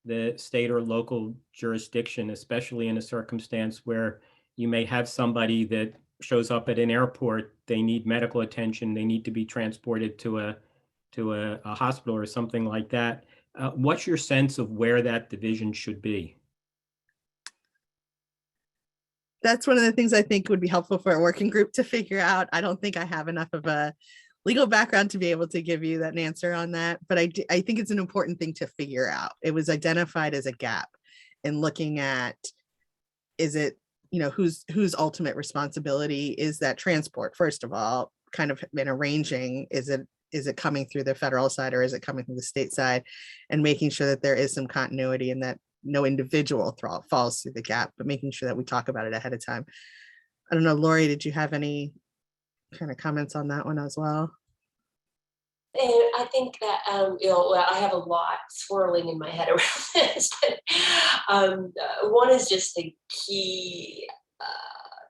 the state or local jurisdiction, especially in a circumstance where you may have somebody that shows up at an airport, they need medical attention, they need to be transported to a hospital or something like that. What's your sense of where that division should be? That's one of the things I think would be helpful for a working group to figure out. I don't think I have enough of a legal background to be able to give you that answer on that, but I think it's an important thing to figure out. It was identified as a gap in looking at, is it, whose ultimate responsibility is that transport, first of all, kind of in arranging, is it coming through the federal side or is it coming from the state side, and making sure that there is some continuity and that no individual falls through the gap, but making sure that we talk about it ahead of time. I don't know, Lori, did you have any kind of comments on that one as well? And I think that, well, I have a lot swirling in my head around this, but one is just the key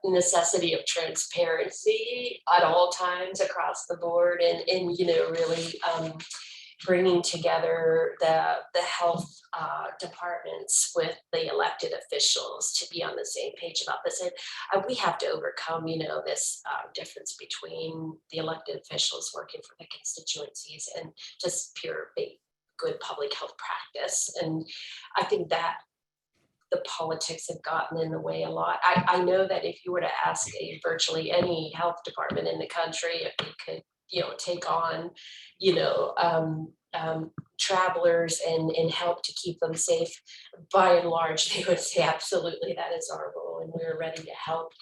necessity of transparency at all times across the board, and really bringing together the health departments with the elected officials to be on the same page about this. And we have to overcome, this difference between the elected officials working for the constituencies and just pure good public health practice. And I think that the politics have gotten in the way a lot. I know that if you were to ask virtually any health department in the country if they could take on, travelers and help to keep them safe, by and large, they would say, absolutely, that is our role and we're ready to help,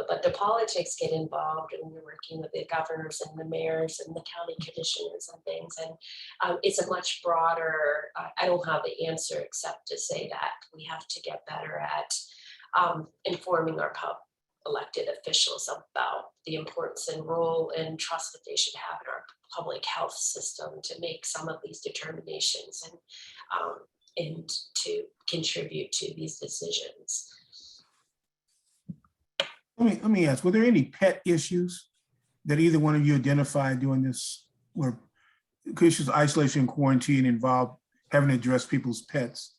but the politics get involved and we're working with the governors and the mayors and the county commissioners and things. And it's a much broader, I don't have the answer except to say that we have to get better at informing our elected officials about the importance and role and trust that they should have in our public health system to make some of these determinations and to contribute to these decisions. Let me ask, were there any pet issues that either one of you identified during this, where issues of isolation and quarantine involved having to address people's pets?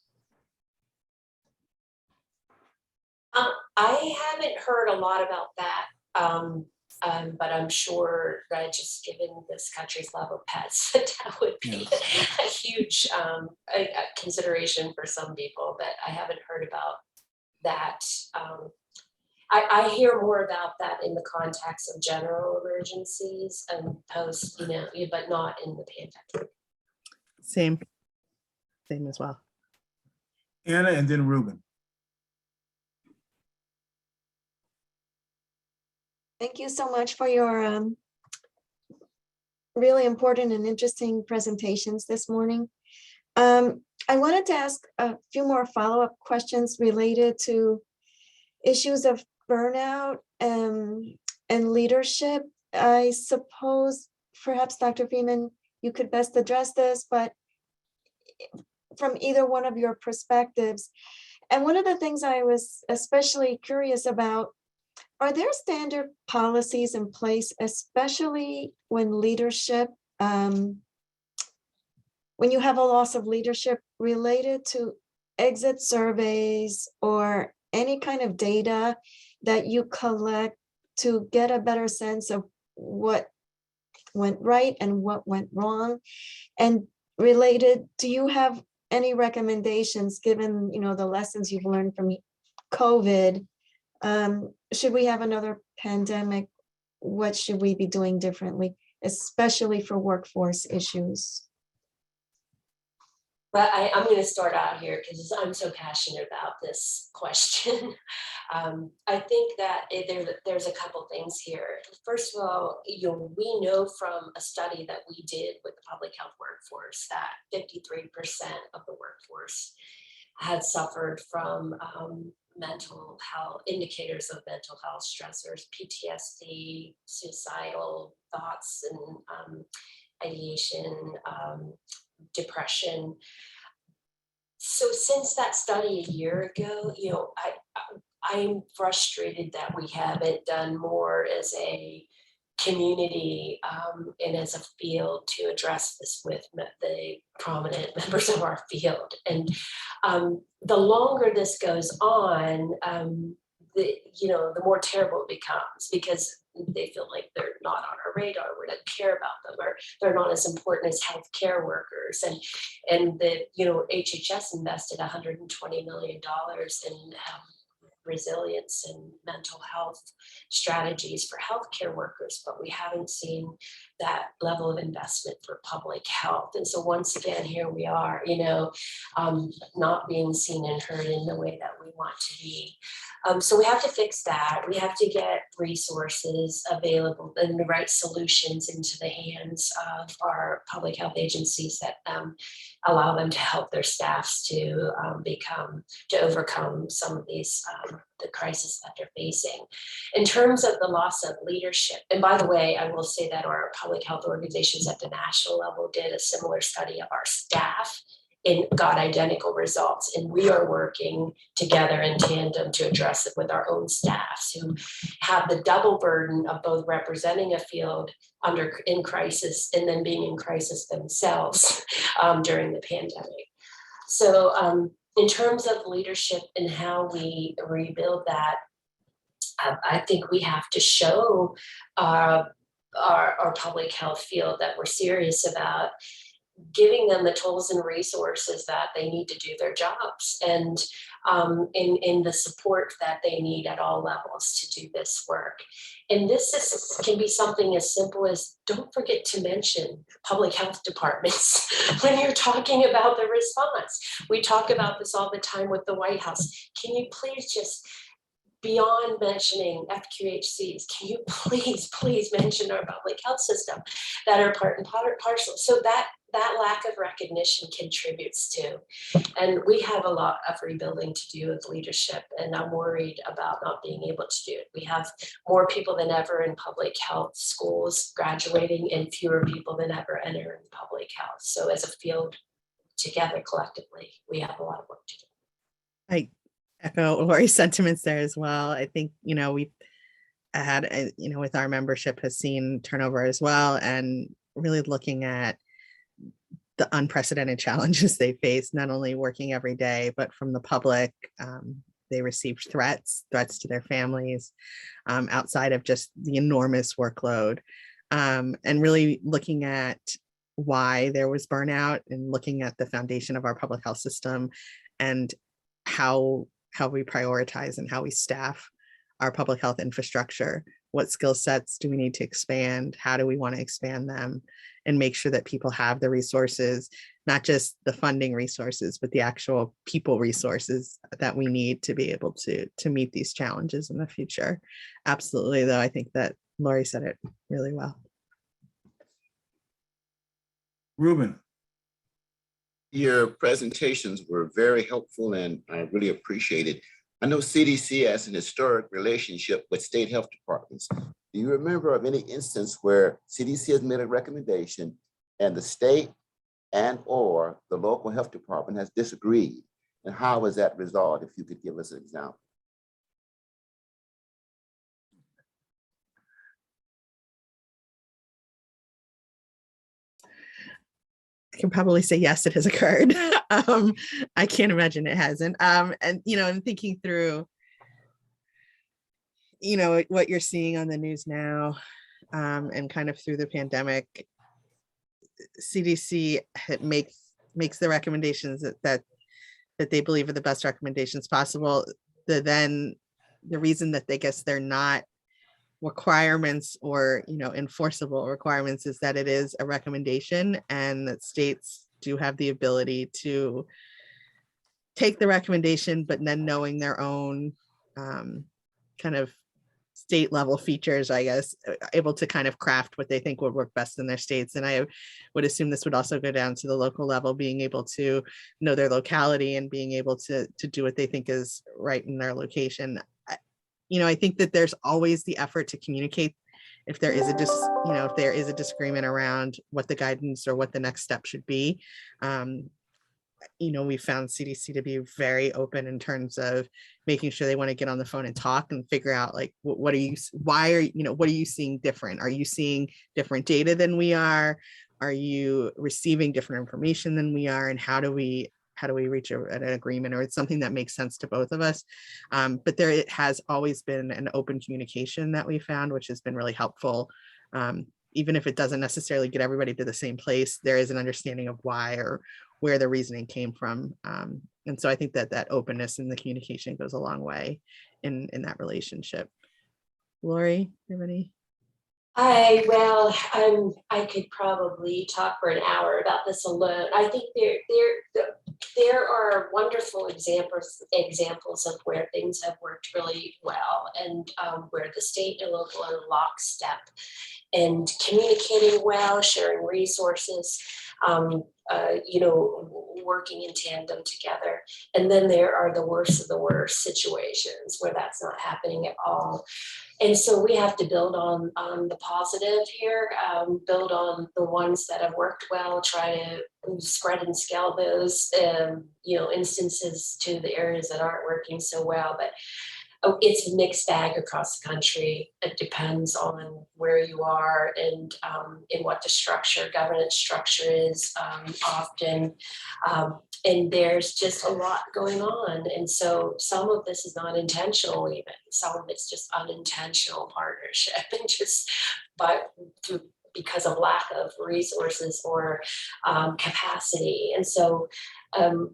I haven't heard a lot about that, but I'm sure that just given this country's love of pets, that would be a huge a consideration for some people, but I haven't heard about that. I hear more about that in the context of general emergencies and post, but not in the pandemic. Same as well. Anna and then Ruben. Thank you so much for your really important and interesting presentations this morning. I wanted to ask a few more follow-up questions related to issues of burnout and leadership. I suppose perhaps Dr. Freeman, you could best address this, but from either one of your perspectives. And one of the things I was especially curious about, are there standard policies in place, especially when leadership, when you have a loss of leadership related to exit surveys or any kind of data that you collect to get a better sense of what went right and what went wrong? And related, do you have any recommendations given, the lessons you've learned from COVID? Should we have another pandemic? What should we be doing differently, especially for workforce issues? But I'm going to start out here because I'm so passionate about this question. I think that there's a couple things here. First of all, we know from a study that we did with the public health workforce that 53% of the workforce had suffered from mental health, indicators of mental health stressors, PTSD, suicidal thoughts and ideation, depression. So since that study a year ago, I'm frustrated that we haven't done more as a community and as a field to address this with the prominent members of our field. And the longer this goes on, the more terrible it becomes, because they feel like they're not on our radar, we don't care about them, or they're not as important as healthcare workers. And the HHS invested $120 million in resilience and mental health strategies for healthcare workers, but we haven't seen that level of investment for public health. And so once again, here we are, not being seen and heard in the way that we want to be. So we have to fix that. We have to get resources available and the right solutions into the hands of our public health agencies that allow them to help their staffs to overcome some of these the crisis that they're facing. In terms of the loss of leadership, and by the way, I will say that our public health organizations at the national level did a similar study of our staff and got identical results. And we are working together in tandem to address it with our own staffs who have the double burden of both representing a field in crisis and then being in crisis themselves during the pandemic. So in terms of leadership and how we rebuild that, I think we have to show our public health field that we're serious about giving them the tools and resources that they need to do their jobs, and in the support that they need at all levels to do this work. And this can be something as simple as, don't forget to mention public health departments when you're talking about the response. We talk about this all the time with the White House. Can you please just, beyond mentioning FQHCs, can you please mention our public health system that are part and parcel? So that lack of recognition contributes to, and we have a lot of rebuilding to do with leadership, and I'm worried about not being able to do it. We have more people than ever in public health schools graduating and fewer people than ever entering public health. So as a field, together collectively, we have a lot of work to do. I echo Lori's sentiments there as well. I think, we've had, with our membership has seen turnover as well, and really looking at the unprecedented challenges they face, not only working every day, but from the public. They received threats to their families, outside of just the enormous workload, and really looking at why there was burnout and looking at the foundation of our public health system and how we prioritize and how we staff our public health infrastructure. What skill sets do we need to expand? How do we want to expand them and make sure that people have the resources, not just the funding resources, but the actual people resources that we need to be able to meet these challenges in the future. Absolutely, though, I think that Lori said it really well. Ruben. Your presentations were very helpful and I really appreciate it. I know CDC has an historic relationship with state health departments. Do you remember of any instance where CDC has made a recommendation and the state and or the local health department has disagreed? And how was that resolved, if you could give us an example? I can probably say yes, it has occurred. I can't imagine it hasn't. And I'm thinking through, what you're seeing on the news now, and kind of through the pandemic. CDC makes the recommendations that they believe are the best recommendations possible. The reason that they guess they're not requirements or enforceable requirements is that it is a recommendation, and that states do have the ability to take the recommendation, but then knowing their own kind of state level features, I guess, able to kind of craft what they think would work best in their states. And I would assume this would also go down to the local level, being able to know their locality and being able to do what they think is right in their location. I think that there's always the effort to communicate if there is if there is a disagreement around what the guidance or what the next step should be. We found CDC to be very open in terms of making sure they want to get on the phone and talk and figure out like, what are you seeing different? Are you seeing different data than we are? Are you receiving different information than we are? And how do we reach an agreement, or it's something that makes sense to both of us? But there has always been an open communication that we found, which has been really helpful. Even if it doesn't necessarily get everybody to the same place, there is an understanding of why or where the reasoning came from. And so I think that openness and the communication goes a long way in that relationship. Lori, you have any? I could probably talk for an hour about this alone. I think there are wonderful examples of where things have worked really well, and where the state and local are lockstep and communicating well, sharing resources, working in tandem together. And then there are the worst of the worst situations where that's not happening at all. And so we have to build on the positive here, build on the ones that have worked well, try to spread and scale those, instances to the areas that aren't working so well. But it's a mixed bag across the country. It depends on where you are and in what the governance structure is often. And there's just a lot going on. And so some of this is not intentional even. Some of it's just unintentional partnership and because of lack of resources or capacity. And so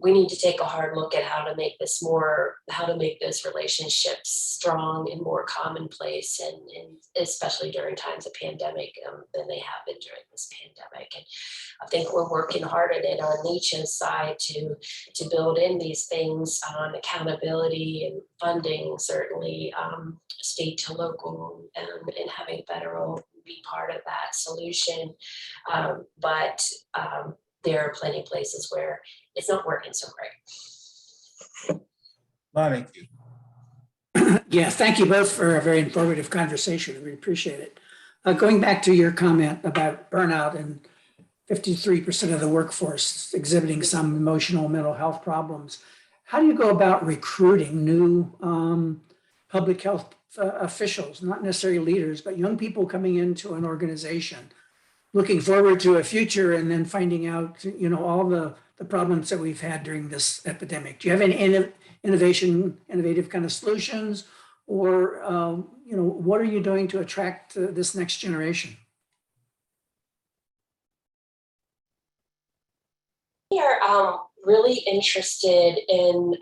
we need to take a hard look at how to make those relationships strong and more commonplace, and especially during times of pandemic than they have been during this pandemic. And I think we're working hard at it on NECHA's side to build in these things on accountability and funding, certainly state to local, and having federal be part of that solution. But there are plenty of places where it's not working so great. Lonnie. Yeah, thank you both for a very informative conversation. We appreciate it. Going back to your comment about burnout and 53% of the workforce exhibiting some emotional mental health problems, how do you go about recruiting new public health officials, not necessarily leaders, but young people coming into an organization, looking forward to a future and then finding out, all the problems that we've had during this epidemic? Do you have any innovative kind of solutions, or, what are you doing to attract this next generation? We are really interested in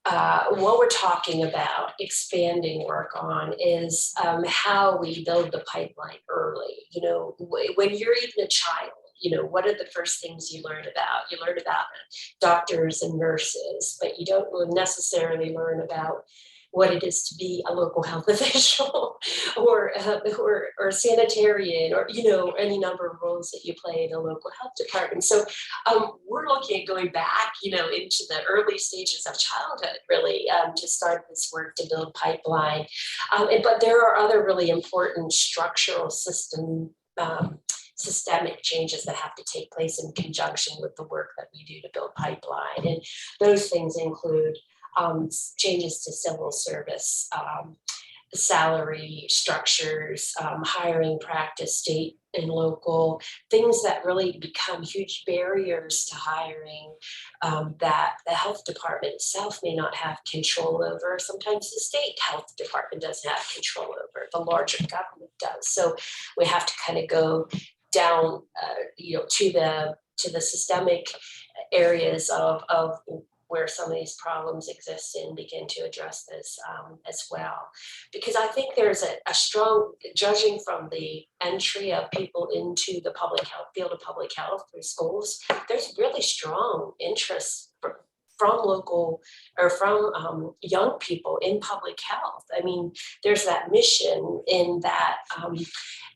what we're talking about expanding work on is how we build the pipeline early. When you're even a child, what are the first things you learn about? You learn about doctors and nurses, but you don't necessarily learn about what it is to be a local health official or sanitarian, or any number of roles that you play in a local health department. So we're looking at going back into the early stages of childhood, really, to start this work to build pipeline. But there are other really important structural systemic changes that have to take place in conjunction with the work that we do to build pipeline. And those things include changes to civil service, salary structures, hiring practice, state and local, things that really become huge barriers to hiring that the health department itself may not have control over. Sometimes the state health department doesn't have control over it, the larger government does. So we have to kind of go down, to the systemic areas of where some of these problems exist and begin to address this as well. Because I think there's a strong, judging from the entry of people into the public health field of public health through schools, there's really strong interest from local or from young people in public health. I mean, there's that mission in that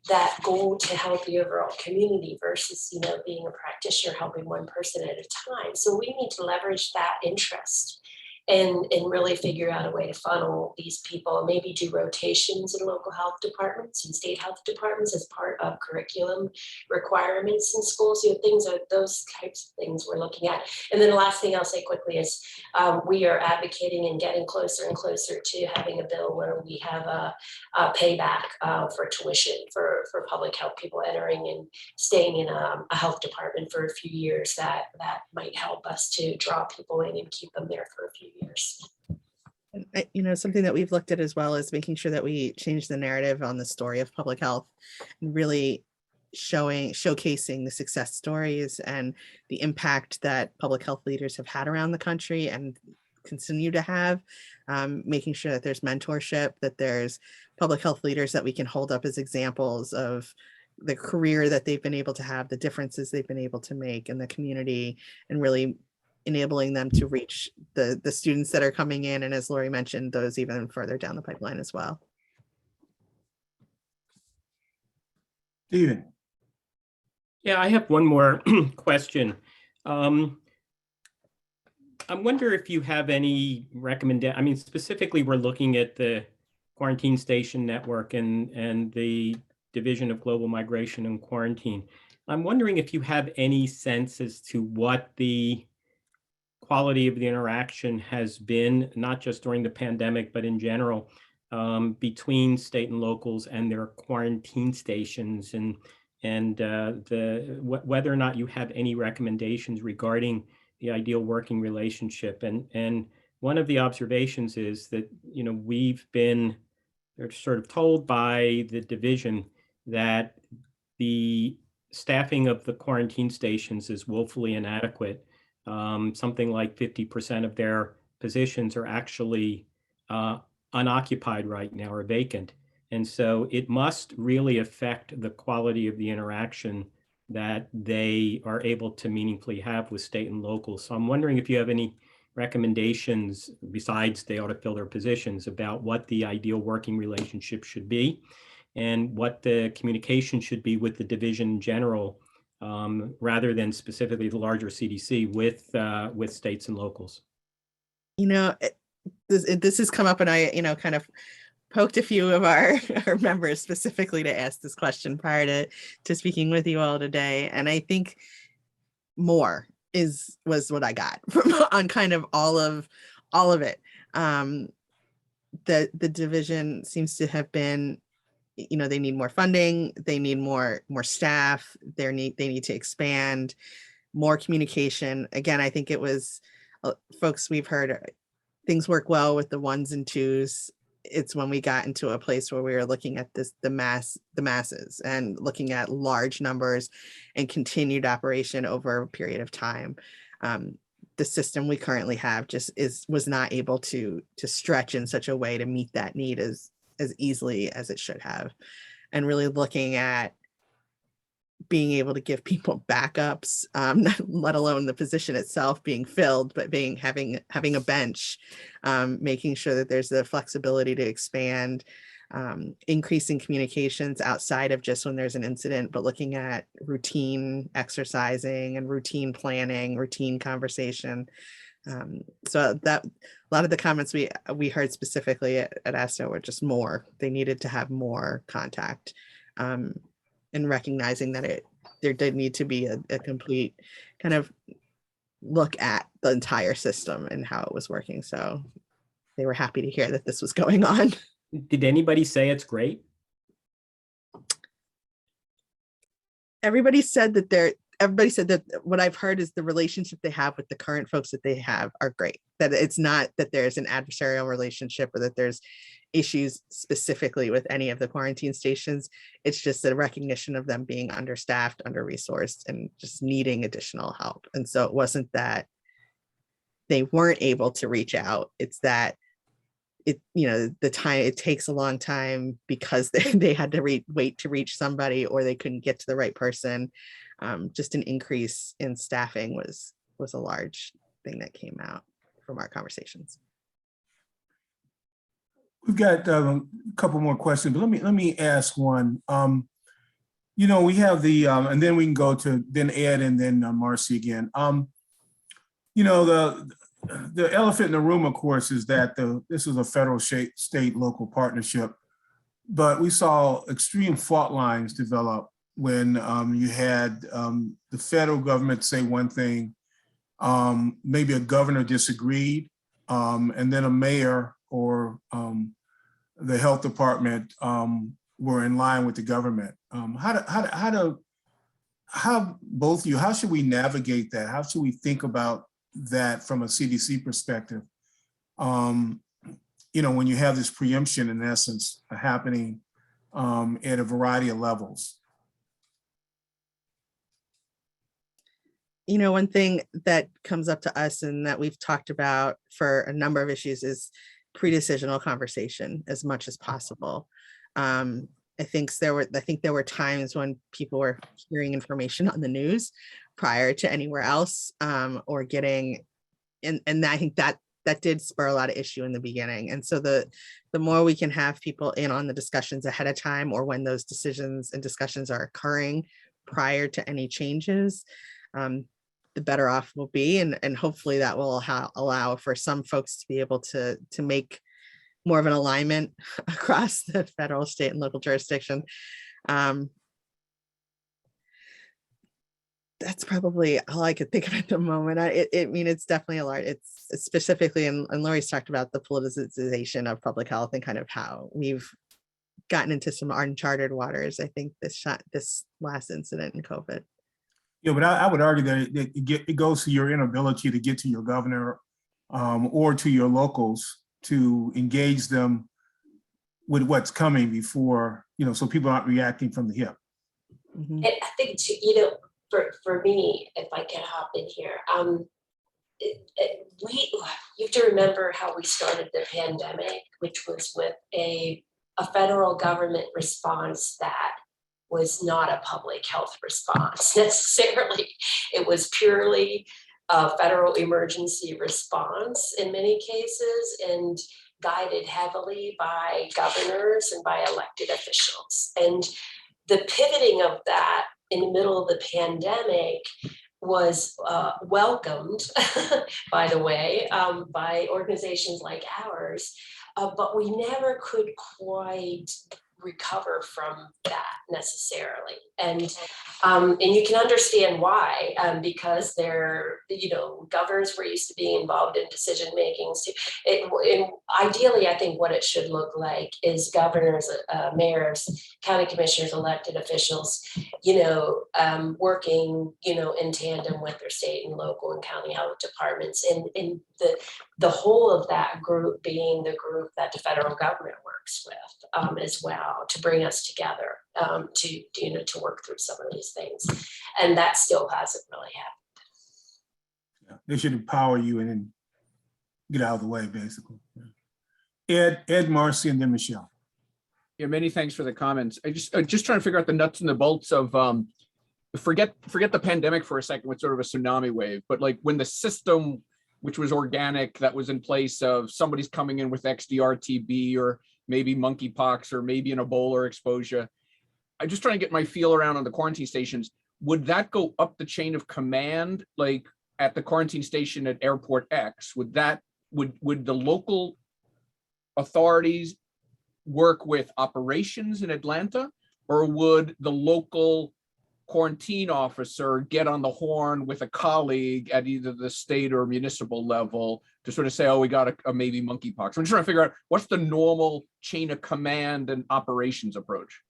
that goal to help the overall community versus, you know, being a practitioner helping one person at a time. So we need to leverage that interest and really figure out a way to funnel these people and maybe do rotations in local health departments and state health departments as part of curriculum requirements in schools. You know, things are those types of things we're looking at. And then the last thing I'll say quickly is we are advocating and getting closer and closer to having a bill where we have a payback for tuition for public health people entering and staying in a health department for a few years. That might help us to draw people in and keep them there for a few years. You know, something that we've looked at as well is making sure that we change the narrative on the story of public health and really showcasing the success stories and the impact that public health leaders have had around the country and continue to have, making sure that there's mentorship, that there's public health leaders that we can hold up as examples of the career that they've been able to have, the differences they've been able to make in the community, and really enabling them to reach the students that are coming in. And as Lori mentioned, those even further down the pipeline as well. Stephen. Yeah, I have one more question. I wonder if you have any recommendation. I mean, specifically, we're looking at the quarantine station network and the Division of Global Migration and Quarantine. I'm wondering if you have any sense as to what the quality of the interaction has been, not just during the pandemic, but in general, between state and locals and their quarantine stations, and whether or not you have any recommendations regarding the ideal working relationship. And one of the observations is that, you know, they're sort of told by the division that the staffing of the quarantine stations is woefully inadequate. Something like 50% of their positions are actually unoccupied right now or vacant. And so it must really affect the quality of the interaction that they are able to meaningfully have with state and local. So I'm wondering if you have any recommendations besides they ought to fill their positions about what the ideal working relationship should be and what the communication should be with the division in general, rather than specifically the larger CDC with states and locals. You know, this has come up, and I, you know, kind of poked a few of our members specifically to ask this question prior to speaking with you all today. And I think more was what I got from on kind of all of it. The division seems to have been, you know, they need more funding, they need more staff, they need to expand, more communication. Again, I think it was folks, we've heard things work well with the ones and twos. It's when we got into a place where we were looking at the masses and looking at large numbers and continued operation over a period of time. The system we currently have just was not able to stretch in such a way to meet that need as easily as it should have. And really looking at being able to give people backups, let alone the position itself being filled, but having a bench, making sure that there's the flexibility to expand, increasing communications outside of just when there's an incident, but looking at routine exercising and routine planning, routine conversation. So that a lot of the comments we heard specifically at ASTO were just more. They needed to have more contact. And recognizing that there did need to be a complete kind of look at the entire system and how it was working. So they were happy to hear that this was going on. Did anybody say it's great? Everybody said that what I've heard is the relationship they have with the current folks that they have are great. That it's not that there's an adversarial relationship or that there's issues specifically with any of the quarantine stations. It's just a recognition of them being understaffed, under-resourced, and just needing additional help. And so it wasn't that they weren't able to reach out. It's that the time it takes a long time because they had to wait to reach somebody, or they couldn't get to the right person. Just an increase in staffing was a large thing that came out from our conversations. We've got a couple more questions, but let me ask one. We have the and then we can go to then Ed and then Marcy again. The elephant in the room, of course, is that this is a federal, state, local partnership, but we saw extreme fault lines develop when you had the federal government say one thing, maybe a governor disagreed, and then a mayor or the health department were in line with the government. How both of you, how should we navigate that? How should we think about that from a CDC perspective? When you have this preemption in essence happening at a variety of levels. One thing that comes up to us and that we've talked about for a number of issues is pre-decisional conversation as much as possible. I think there were times when people were hearing information on the news prior to anywhere else, or getting, and I think that did spur a lot of issue in the beginning. And so the more we can have people in on the discussions ahead of time, or when those decisions and discussions are occurring prior to any changes, the better off we'll be. And hopefully that will allow for some folks to be able to make more of an alignment across the federal, state, and local jurisdiction. That's probably all I could think of at the moment. It's definitely a large, it's specifically, and Lori's talked about the politicization of public health and kind of how we've gotten into some uncharted waters, I think, this last incident in COVID. Yeah, but I would argue that it goes to your inability to get to your governor or to your locals to engage them with what's coming before, so people aren't reacting from the hip. Mm-hmm. And I think, for me, if I can hop in here, you have to remember how we started the pandemic, which was with a federal government response that was not a public health response necessarily. It was purely a federal emergency response in many cases, and guided heavily by governors and by elected officials. And the pivoting of that in the middle of the pandemic was welcomed, by the way, by organizations like ours, but we never could quite recover from that necessarily. And you can understand why, because governors were used to being involved in decision making. Ideally, I think what it should look like is governors, mayors, county commissioners, elected officials, working, in tandem with their state and local and county health departments, and the whole of that group being the group that the federal government works with as well, to bring us together to work through some of these things. And that still hasn't really happened. Yeah, they should empower you and then get out of the way, basically. Yeah. Ed, Marcy, and then Michelle. Yeah, many thanks for the comments. Just trying to figure out the nuts and the bolts of forget the pandemic for a second with sort of a tsunami wave, but like when the system, which was organic, that was in place of somebody's coming in with XDR TB or maybe monkeypox or maybe an Ebola exposure. I'm just trying to get my feel around on the quarantine stations. Would that go up the chain of command, like at the quarantine station at Airport X? Would the local authorities work with operations in Atlanta, or would the local quarantine officer get on the horn with a colleague at either the state or municipal level to sort of say, oh, we got a maybe monkeypox? I'm just trying to figure out what's the normal chain of command and operations approach.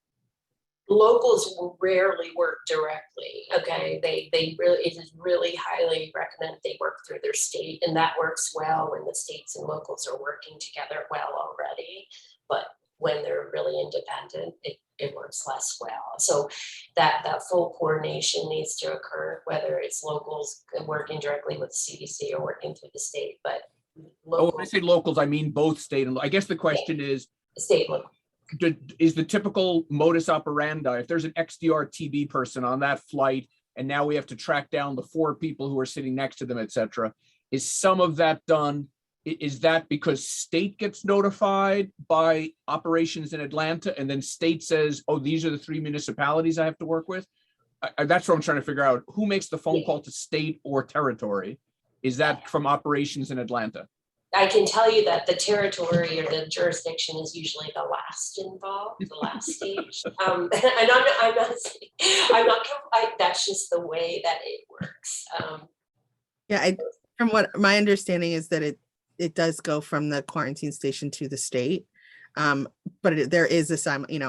Locals will rarely work directly. Okay, it is really highly recommended they work through their state, and that works well when the states and locals are working together well already. But when they're really independent, it works less well. So that full coordination needs to occur, whether it's locals working directly with the CDC or working through the state, but Oh, when I say locals, I mean both state and, I guess the question is, state local. is the typical modus operandi, if there's an XDR TB person on that flight, and now we have to track down the 4 people who are sitting next to them, et cetera, is some of that done? Is that because state gets notified by operations in Atlanta and then state says, oh, these are the 3 municipalities I have to work with? That's what I'm trying to figure out. Who makes the phone call to state or territory? Is that from operations in Atlanta? I can tell you that the territory or the jurisdiction is usually the last involved, the last stage. And that's just the way that it works. Yeah, from what my understanding is that it does go from the quarantine station to the state. But there is a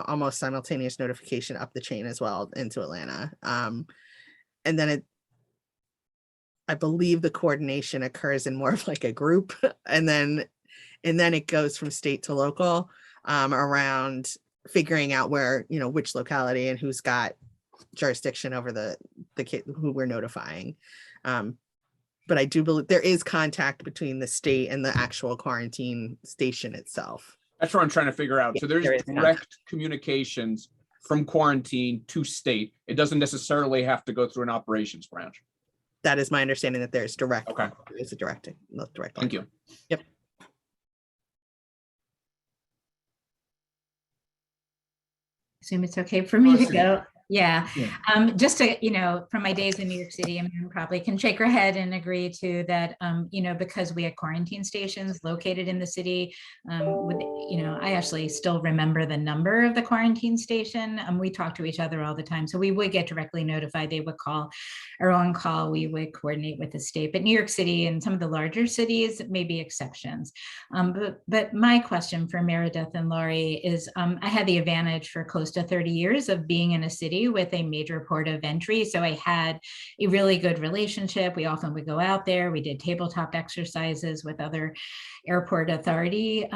almost simultaneous notification up the chain as well into Atlanta. And then I believe the coordination occurs in more of like a group, and then it goes from state to local around figuring out where, which locality and who's got jurisdiction over the kid who we're notifying. But I do believe there is contact between the state and the actual quarantine station itself. That's what I'm trying to figure out. So there's direct communications from quarantine to state. It doesn't necessarily have to go through an operations branch. That is my understanding, that there's direct. Okay. It's a direct line. Thank you. Yep. Assume it's okay for me to Marcy. go. Yeah. Yeah. Just to, from my days in New York City, Miriam probably can shake her head and agree to that, because we had quarantine stations located in the city, I actually still remember the number of the quarantine station. We talk to each other all the time. So we would get directly notified. They would call or on call. We would coordinate with the state. But New York City and some of the larger cities may be exceptions. But my question for Meredith and Laurie is, I had the advantage for close to 30 years of being in a city with a major port of entry. So I had a really good relationship. We often would go out there. We did tabletop exercises with other airport authority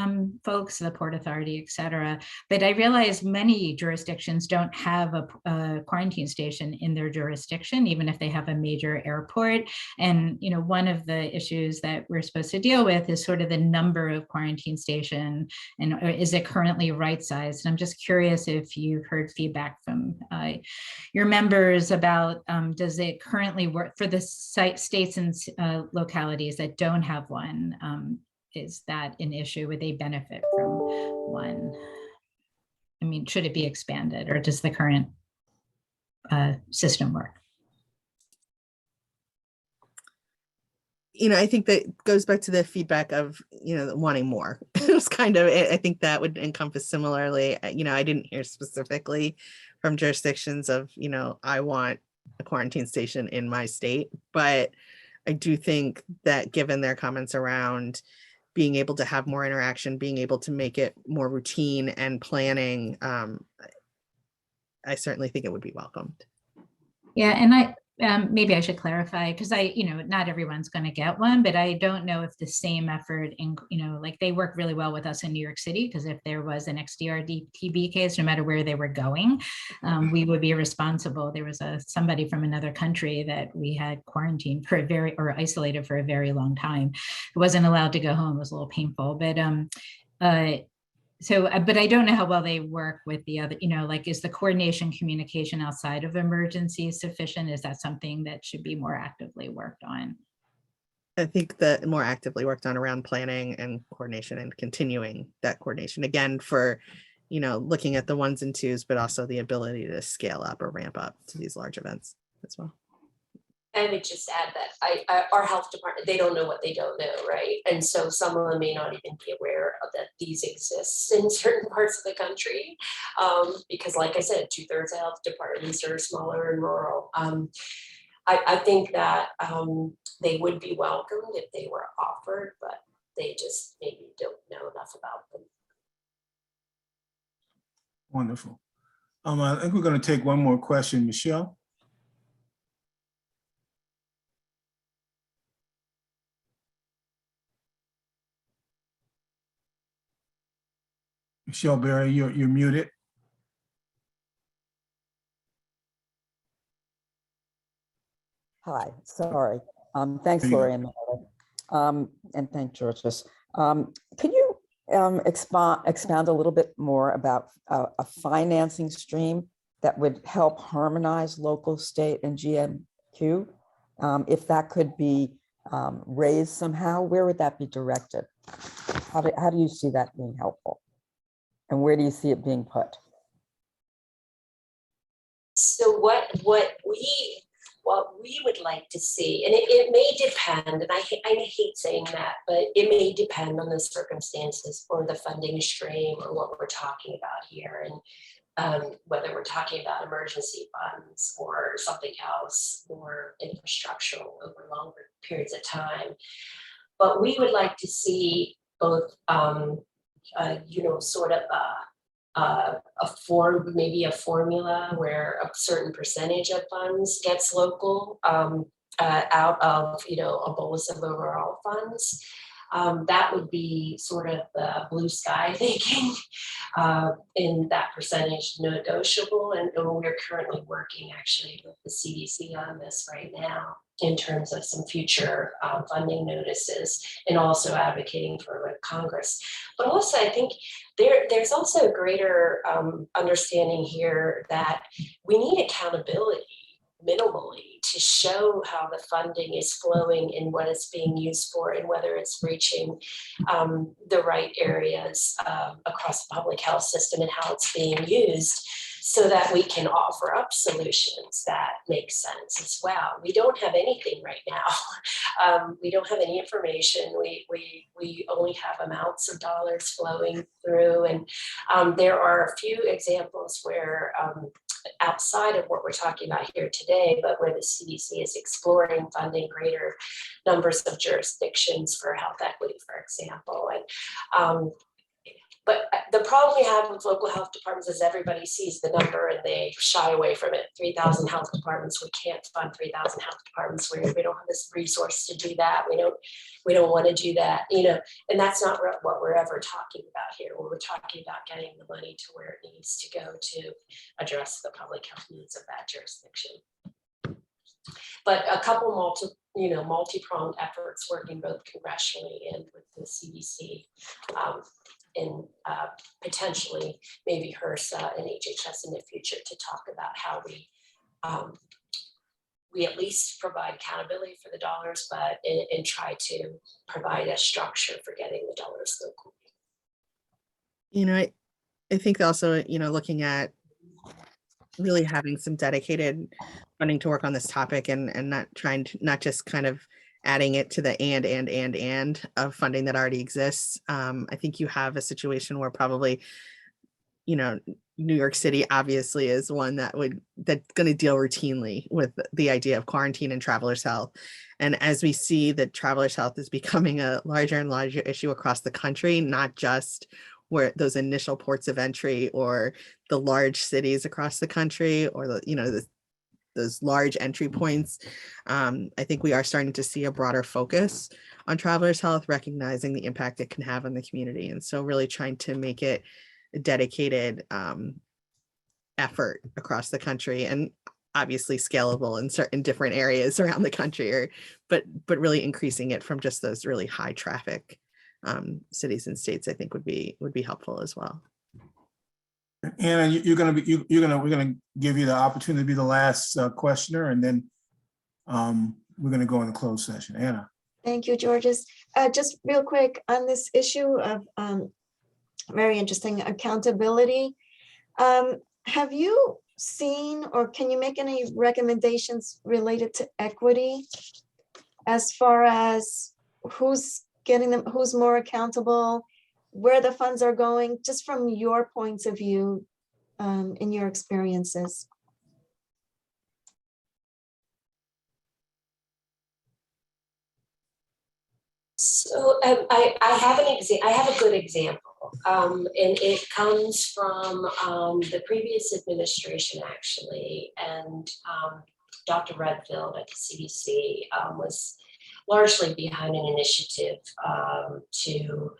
folks, the Port Authority, et cetera. But I realized many jurisdictions don't have a quarantine station in their jurisdiction, even if they have a major airport. And, one of the issues that we're supposed to deal with is sort of the number of quarantine station, and is it currently right-sized? And I'm just curious if you've heard feedback from your members about, does it currently work for the states and localities that don't have one? Is that an issue? Would they benefit from one? I mean, should it be expanded, or does the current system work? I think that goes back to the feedback of, wanting more. It was kind of, I think that would encompass similarly. I didn't hear specifically from jurisdictions of, I want a quarantine station in my state, but I do think that given their comments around being able to have more interaction, being able to make it more routine and planning, I certainly think it would be welcomed. Yeah, and maybe I should clarify, because not everyone's going to get one, but I don't know if the same effort like they work really well with us in New York City, because if there was an XDR TB case, no matter where they were going, we would be responsible. There was somebody from another country that we had quarantined or isolated for a very long time. It wasn't allowed to go home. It was a little painful, but but I don't know how well they work with the other, is the coordination communication outside of emergencies sufficient? Is that something that should be more actively worked on? I think that more actively worked on around planning and coordination and continuing that coordination again for, looking at the ones and twos, but also the ability to scale up or ramp up to these large events as well. I would just add that our health department, they don't know what they don't know, right? And so some of them may not even be aware of that these exist in certain parts of the country. Because like I said, 2/3 of health departments are smaller and rural. I think that they would be welcomed if they were offered, but they just maybe don't know enough about them. Wonderful. I think we're going to take one more question, Michelle. Michelle Berry, you're muted. Hi, sorry. Thanks, There you go. Lori and Meredith. And thank Georges. Can you expound a little bit more about a financing stream that would help harmonize local, state, and GMQ? If that could be raised somehow, where would that be directed? How do you see that being helpful? And where do you see it being put? So what we would like to see, and it may depend, and I hate saying that, but it may depend on the circumstances or the funding stream or what we're talking about here, and whether we're talking about emergency funds or something else or infrastructural over longer periods of time. But we would like to see both, sort of maybe a formula where a certain percentage of funds gets local out of, a bolus of overall funds. That would be sort of the blue sky thinking, in that percentage negotiable. And we're currently working actually with the CDC on this right now in terms of some future funding notices, and also advocating for with Congress. But also I think there's also a greater understanding here that we need accountability minimally to show how the funding is flowing and what it's being used for, and whether it's reaching the right areas across the public health system, and how it's being used, so that we can offer up solutions that make sense as well. We don't have anything right now. We don't have any information. We only have amounts of dollars flowing through, and there are a few examples where outside of what we're talking about here today, but where the CDC is exploring funding greater numbers of jurisdictions for health equity, for example. And but the problem we have with local health departments is everybody sees the number and they shy away from it. 3,000 health departments, we can't fund 3,000 health departments. We don't have this resource to do that. We don't want to do that, and that's not what we're ever talking about here. When we're talking about getting the money to where it needs to go to address the public health needs of that jurisdiction. But a couple multi-pronged efforts working both congressionally and with the CDC, and potentially maybe HRSA and HHS in the future, to talk about how we at least provide accountability for the dollars, but and try to provide a structure for getting the dollars locally. I think also, looking at really having some dedicated funding to work on this topic, and not just kind of adding it to the and of funding that already exists. I think you have a situation where probably, New York City obviously is one that's going to deal routinely with the idea of quarantine and travelers' health. And as we see that travelers' health is becoming a larger and larger issue across the country, not just where those initial ports of entry or the large cities across the country, or those large entry points, I think we are starting to see a broader focus on travelers' health, recognizing the impact it can have on the community. And so really trying to make it a dedicated effort across the country, and obviously scalable in certain different areas around the country, but really increasing it from just those really high traffic cities and states, I think would be helpful as well. Anna, we're going to give you the opportunity to be the last questioner, and then we're going to go in the closed session. Anna. Thank you, Georges. Just real quick on this issue of very interesting accountability. Have you seen, or can you make any recommendations related to equity, as far as who's getting them, who's more accountable, where the funds are going, just from your points of view, in your experiences? So I have a good example, and it comes from the previous administration actually, and Dr. Redfield at the CDC was largely behind an initiative to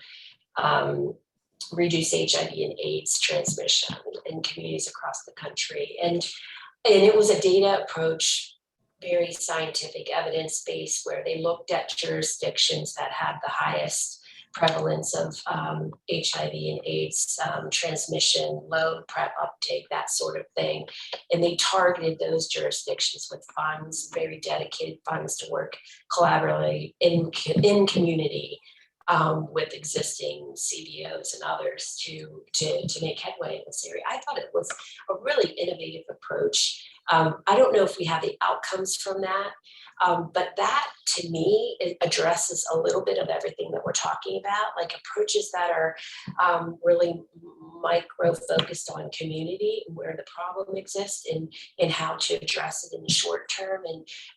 reduce HIV and AIDS transmission in communities across the country. And it was a data approach, very scientific, evidence-based, where they looked at jurisdictions that had the highest prevalence of HIV and AIDS transmission, low PrEP uptake, that sort of thing. And they targeted those jurisdictions with funds, very dedicated funds to work collaboratively in community with existing CBOs and others to make headway in this area. I thought it was a really innovative approach. I don't know if we have the outcomes from that, but that to me, it addresses a little bit of everything that we're talking about, like approaches that are really micro focused on community and where the problem exists and how to address it in the short term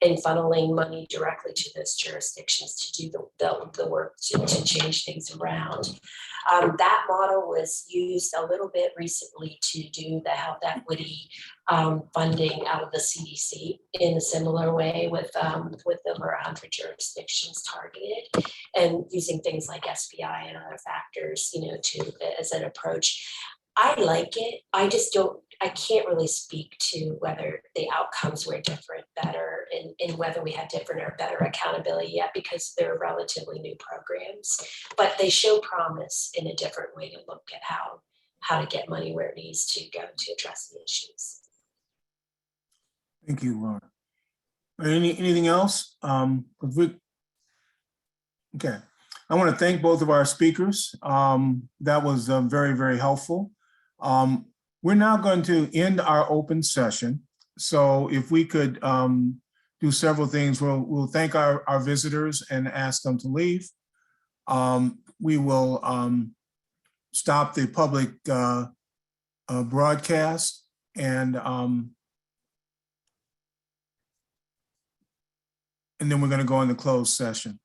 and funneling money directly to those jurisdictions to do the work to change things around. That model was used a little bit recently to do the health equity funding out of the CDC in a similar way with over 100 jurisdictions targeted, and using things like SBI and other factors, as an approach. I like it. I can't really speak to whether the outcomes were different, better, and whether we had different or better accountability yet, because they're relatively new programs, but they show promise in a different way to look at how to get money where it needs to go to address the issues. Thank you, Laura. Anything else? Okay. I want to thank both of our speakers. That was very, very helpful. We're now going to end our open session. So if we could do several things, we'll thank our visitors and ask them to leave. We will stop the public broadcast and then we're going to go into closed session.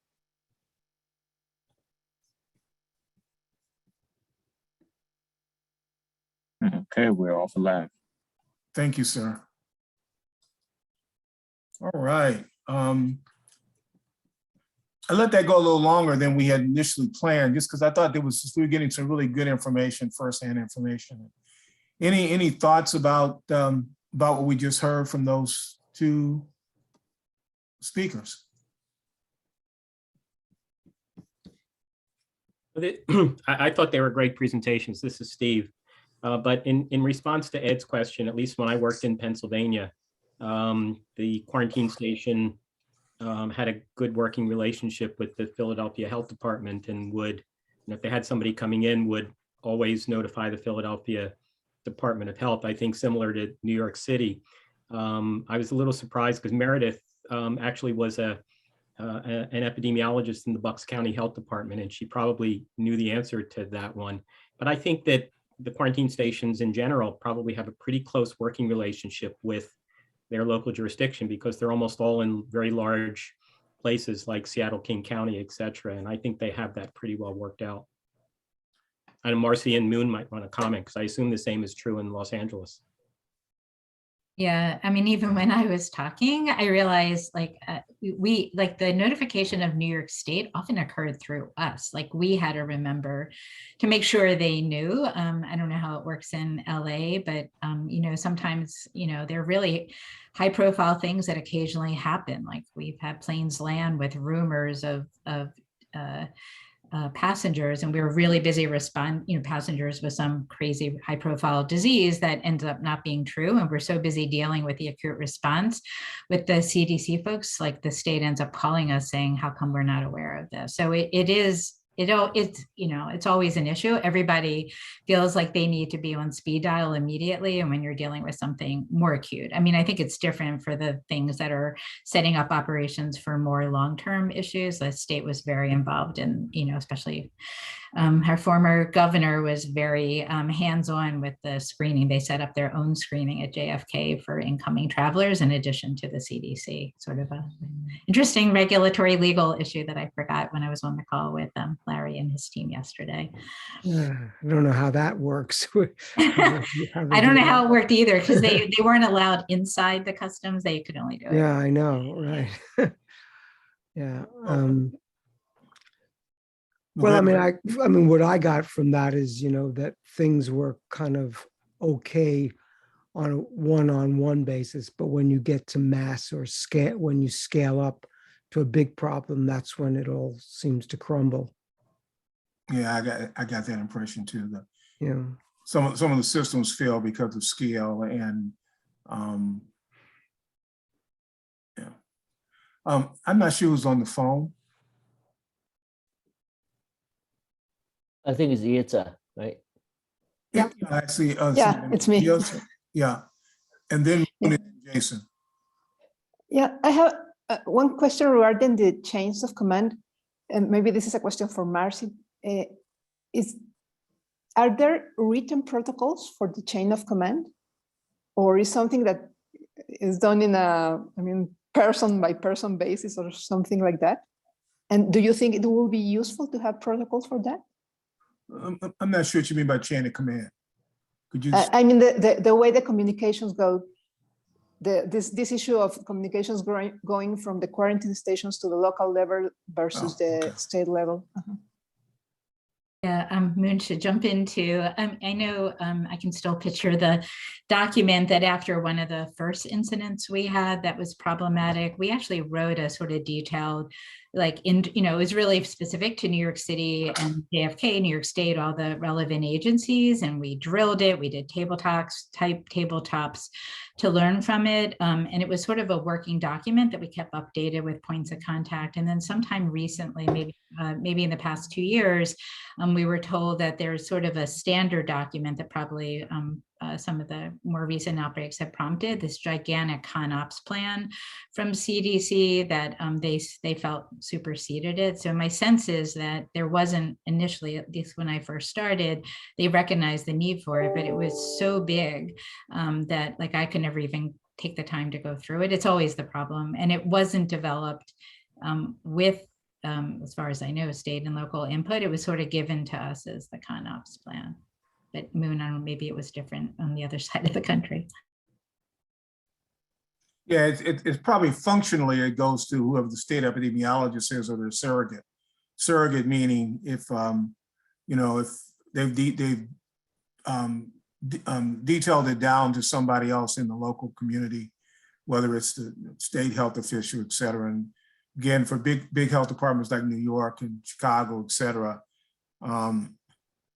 Okay, we're off live. Thank you, sir. All right. I let that go a little longer than we had initially planned, just because I thought we were getting some really good information, firsthand information. Any thoughts about what we just heard from those two speakers? I thought they were great presentations. This is Steve. But in response to Ed's question, at least when I worked in Pennsylvania, the quarantine station had a good working relationship with the Philadelphia Health Department and would, if they had somebody coming in, would always notify the Philadelphia Department of Health. I think similar to New York City. I was a little surprised because Meredith actually was an epidemiologist in the Bucks County Health Department, and she probably knew the answer to that one. But I think that the quarantine stations in general probably have a pretty close working relationship with their local jurisdiction because they're almost all in very large places like Seattle, King County, et cetera. And I think they have that pretty well worked out. And Marcy and Moon might want to comment because I assume the same is true in Los Angeles. Yeah, I mean, even when I was talking, I realized the notification of New York State often occurred through us. Like we had to remember to make sure they knew. I don't know how it works in LA, but sometimes, there are really high profile things that occasionally happen. Like we've had planes land with rumors of passengers, and we were really busy passengers with some crazy high profile disease that ends up not being true. And we're so busy dealing with the acute response with the CDC folks, like the state ends up calling us saying, how come we're not aware of this? So it's always an issue. Everybody feels like they need to be on speed dial immediately. And when you're dealing with something more acute, I mean, I think it's different for the things that are setting up operations for more long-term issues. The state was very involved in, especially our former governor was very hands-on with the screening. They set up their own screening at JFK for incoming travelers in addition to the CDC. Sort of a interesting regulatory legal issue that I forgot when I was on the call with Larry and his team yesterday. I don't know how that works. I don't know how it worked either because they weren't allowed inside the customs. They could only do it. Yeah, I know, right. Yeah. Well, I mean, ahead. I mean, what I got from that is, that things were kind of okay on a one-on-one basis, but when you get to mass or scale, when you scale up to a big problem, that's when it all seems to crumble. Yeah, I got that impression too. Yeah. Some of the systems fail because of scale and yeah. I'm not sure who's on the phone. I think it's Yitzhak, right? Yeah, I see. Yeah, it's me. Yes, yeah, and then Jason. Yeah, I have one question regarding the chains of command, and maybe this is a question for Marcy. Are there written protocols for the chain of command, or is something that is done in a, person by person basis or something like that? And do you think it will be useful to have protocols for that? I'm not sure what you mean by chain of command. Could you? I mean the way the communications go. This issue of communications going from the quarantine stations to the local level versus the state level. Yeah, Moon should jump into. I know I can still picture the document that after one of the first incidents we had that was problematic, we actually wrote a sort of detailed, it was really specific to New York City and JFK, New York State, all the relevant agencies, and we drilled it. We did tabletops to learn from it. And it was sort of a working document that we kept updated with points of contact. And then sometime recently, maybe in the past 2 years, we were told that there's sort of a standard document that probably some of the more recent outbreaks have prompted, this gigantic ConOps plan from CDC that they felt superseded it. So my sense is that there wasn't initially, at least when I first started, they recognized the need for it, but it was so big that I could never even take the time to go through it. It's always the problem. And it wasn't developed with, as far as I know, state and local input. It was sort of given to us as the ConOps plan. But Moon, I don't know, maybe it was different on the other side of the country. Yeah, it's probably functionally it goes to whoever the state epidemiologist is or their surrogate. Surrogate meaning if if they've detailed it down to somebody else in the local community, whether it's the state health official, et cetera. And again, for big health departments like New York and Chicago, et cetera,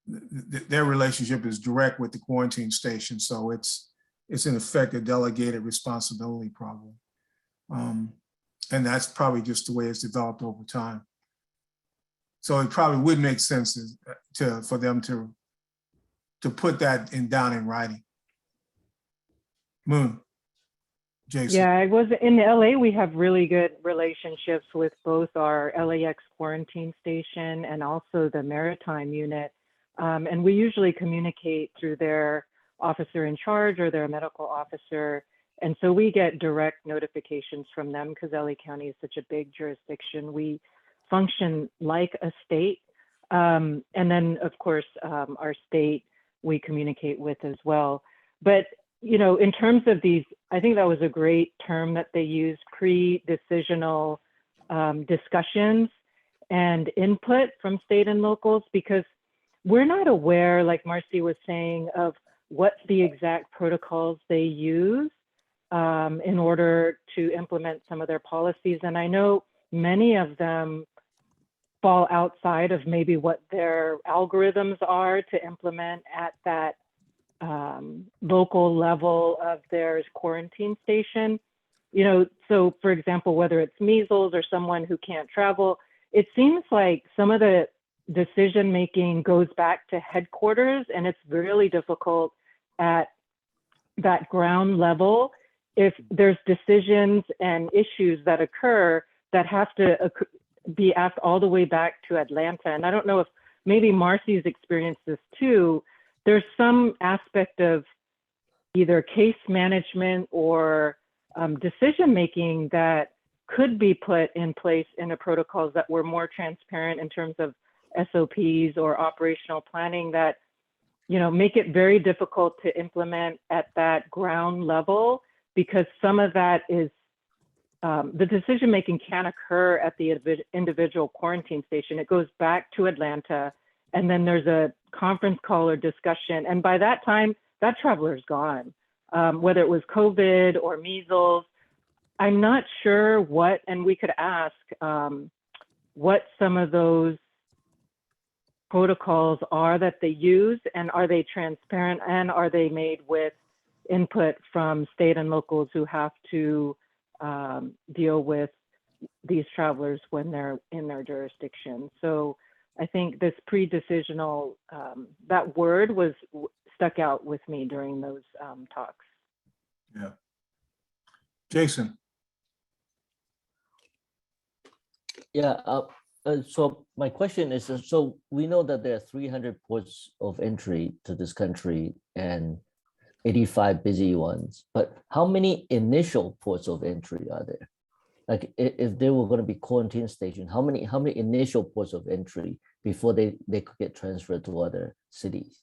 their relationship is direct with the quarantine station. So it's in effect a delegated responsibility problem. And that's probably just the way it's developed over time. So it probably would make sense for them to put that down in writing. Moon, Jason. Yeah, I was in LA. We have really good relationships with both our LAX quarantine station and also the maritime unit. And we usually communicate through their officer in charge or their medical officer. And so we get direct notifications from them because LA County is such a big jurisdiction. We function like a state. And then, of course, our state we communicate with as well. But, in terms of these, I think that was a great term that they used, pre-decisional discussions and input from state and locals, because we're not aware, like Marcy was saying, of what the exact protocols they use in order to implement some of their policies. And I know many of them fall outside of maybe what their algorithms are to implement at that local level of their quarantine station. So for example, whether it's measles or someone who can't travel, it seems like some of the decision-making goes back to headquarters, and it's really difficult at that ground level if there's decisions and issues that occur that have to be asked all the way back to Atlanta. And I don't know if maybe Marcy's experienced this too. There's some aspect of either case management or decision-making that could be put in place in the protocols that were more transparent in terms of SOPs or operational planning that, make it very difficult to implement at that ground level, because some of that is the decision-making can't occur at the individual quarantine station. It goes back to Atlanta, and then there's a conference call or discussion. And by that time, that traveler's gone, whether it was COVID or measles. I'm not sure what, and we could ask what some of those protocols are that they use, and are they transparent, and are they made with input from state and locals who have to deal with these travelers when they're in their jurisdiction. So I think this pre-decisional, that word was stuck out with me during those talks. Yeah. Jason. Yeah, so my question is, so we know that there are 300 ports of entry to this country and 85 busy ones, but how many initial ports of entry are there? Like if there were going to be quarantine stations, how many initial ports of entry before they could get transferred to other cities?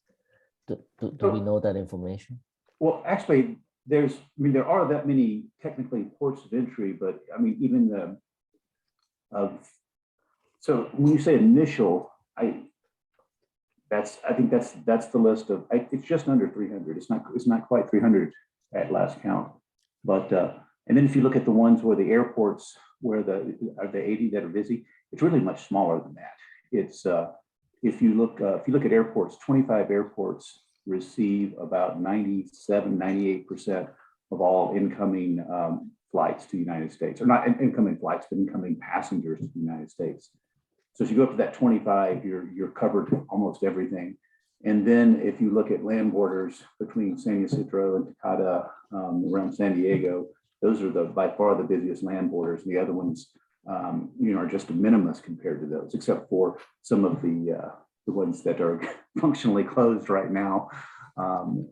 Do we know that information? Well, actually, there are that many technically ports of entry, but I mean, even the, so when you say initial, I think that's the list of, it's just under 300. It's not quite 300 at last count, but and then if you look at the ones where the airports where the 80 that are busy, it's really much smaller than that. It's if you look at airports, 25 airports receive about 98% of all incoming flights to the United States, or not incoming flights, but incoming passengers to the United States. So if you go up to that 25, you're covered almost everything. And then if you look at land borders between San Ysidro and Tecate, around San Diego, those are by far the busiest land borders. And the other ones, are just a minimus compared to those, except for some of the ones that are functionally closed right now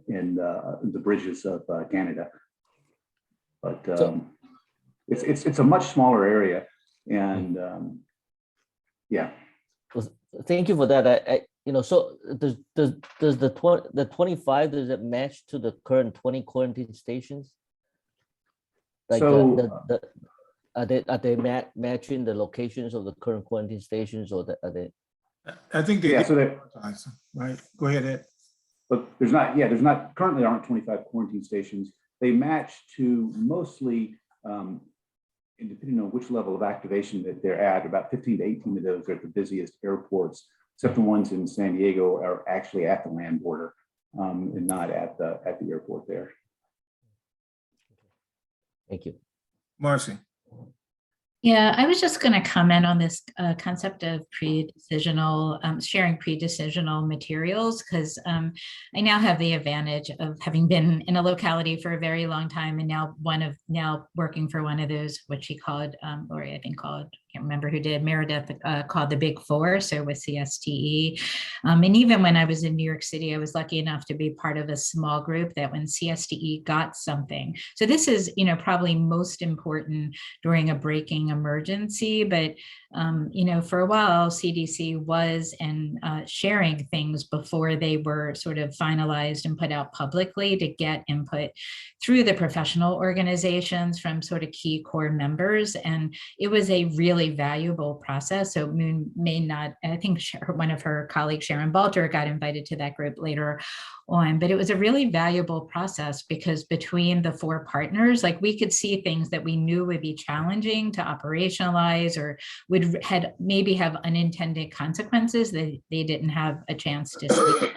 in the bridges of Canada. But it's a much smaller area, and yeah. Well, thank you for that. So does the 25, does it match to the current 20 quarantine stations? Like so, are they matching the locations of the current quarantine stations, or are they? I think they, yeah, so that, right. Go ahead, Ed. but currently aren't 25 quarantine stations. They match to mostly, and depending on which level of activation that they're at, about 15 to 18 of those are at the busiest airports, except the ones in San Diego are actually at the land border and not at the airport there. Thank you. Marcy. Yeah, I was just going to comment on this concept of pre-decisional, sharing pre-decisional materials, because I now have the advantage of having been in a locality for a very long time, and now working for one of those, what she called, Lori, I think called, I can't remember who did, Meredith, called the Big Four, so with CSTE. And even when I was in New York City, I was lucky enough to be part of a small group that when CSTE got something. So this is, probably most important during a breaking emergency, but for a while CDC was sharing things before they were sort of finalized and put out publicly to get input through the professional organizations from sort of key core members, and it was a really valuable process. So Moon may not, I think one of her colleagues, Sharon Balter, got invited to that group later on, but it was a really valuable process because between the four partners, like we could see things that we knew would be challenging to operationalize or had maybe have unintended consequences that they didn't have a chance to see.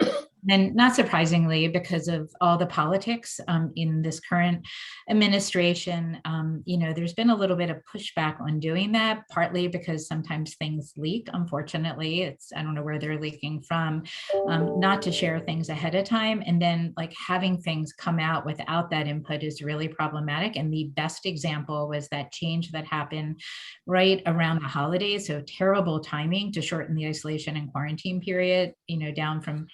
And not surprisingly, because of all the politics in this current administration, there's been a little bit of pushback on doing that, partly because sometimes things leak. Unfortunately, I don't know where they're leaking from, not to share things ahead of time. And then like having things come out without that input is really problematic. And the best example was that change that happened right around the holidays. So terrible timing to shorten the isolation and quarantine period, down from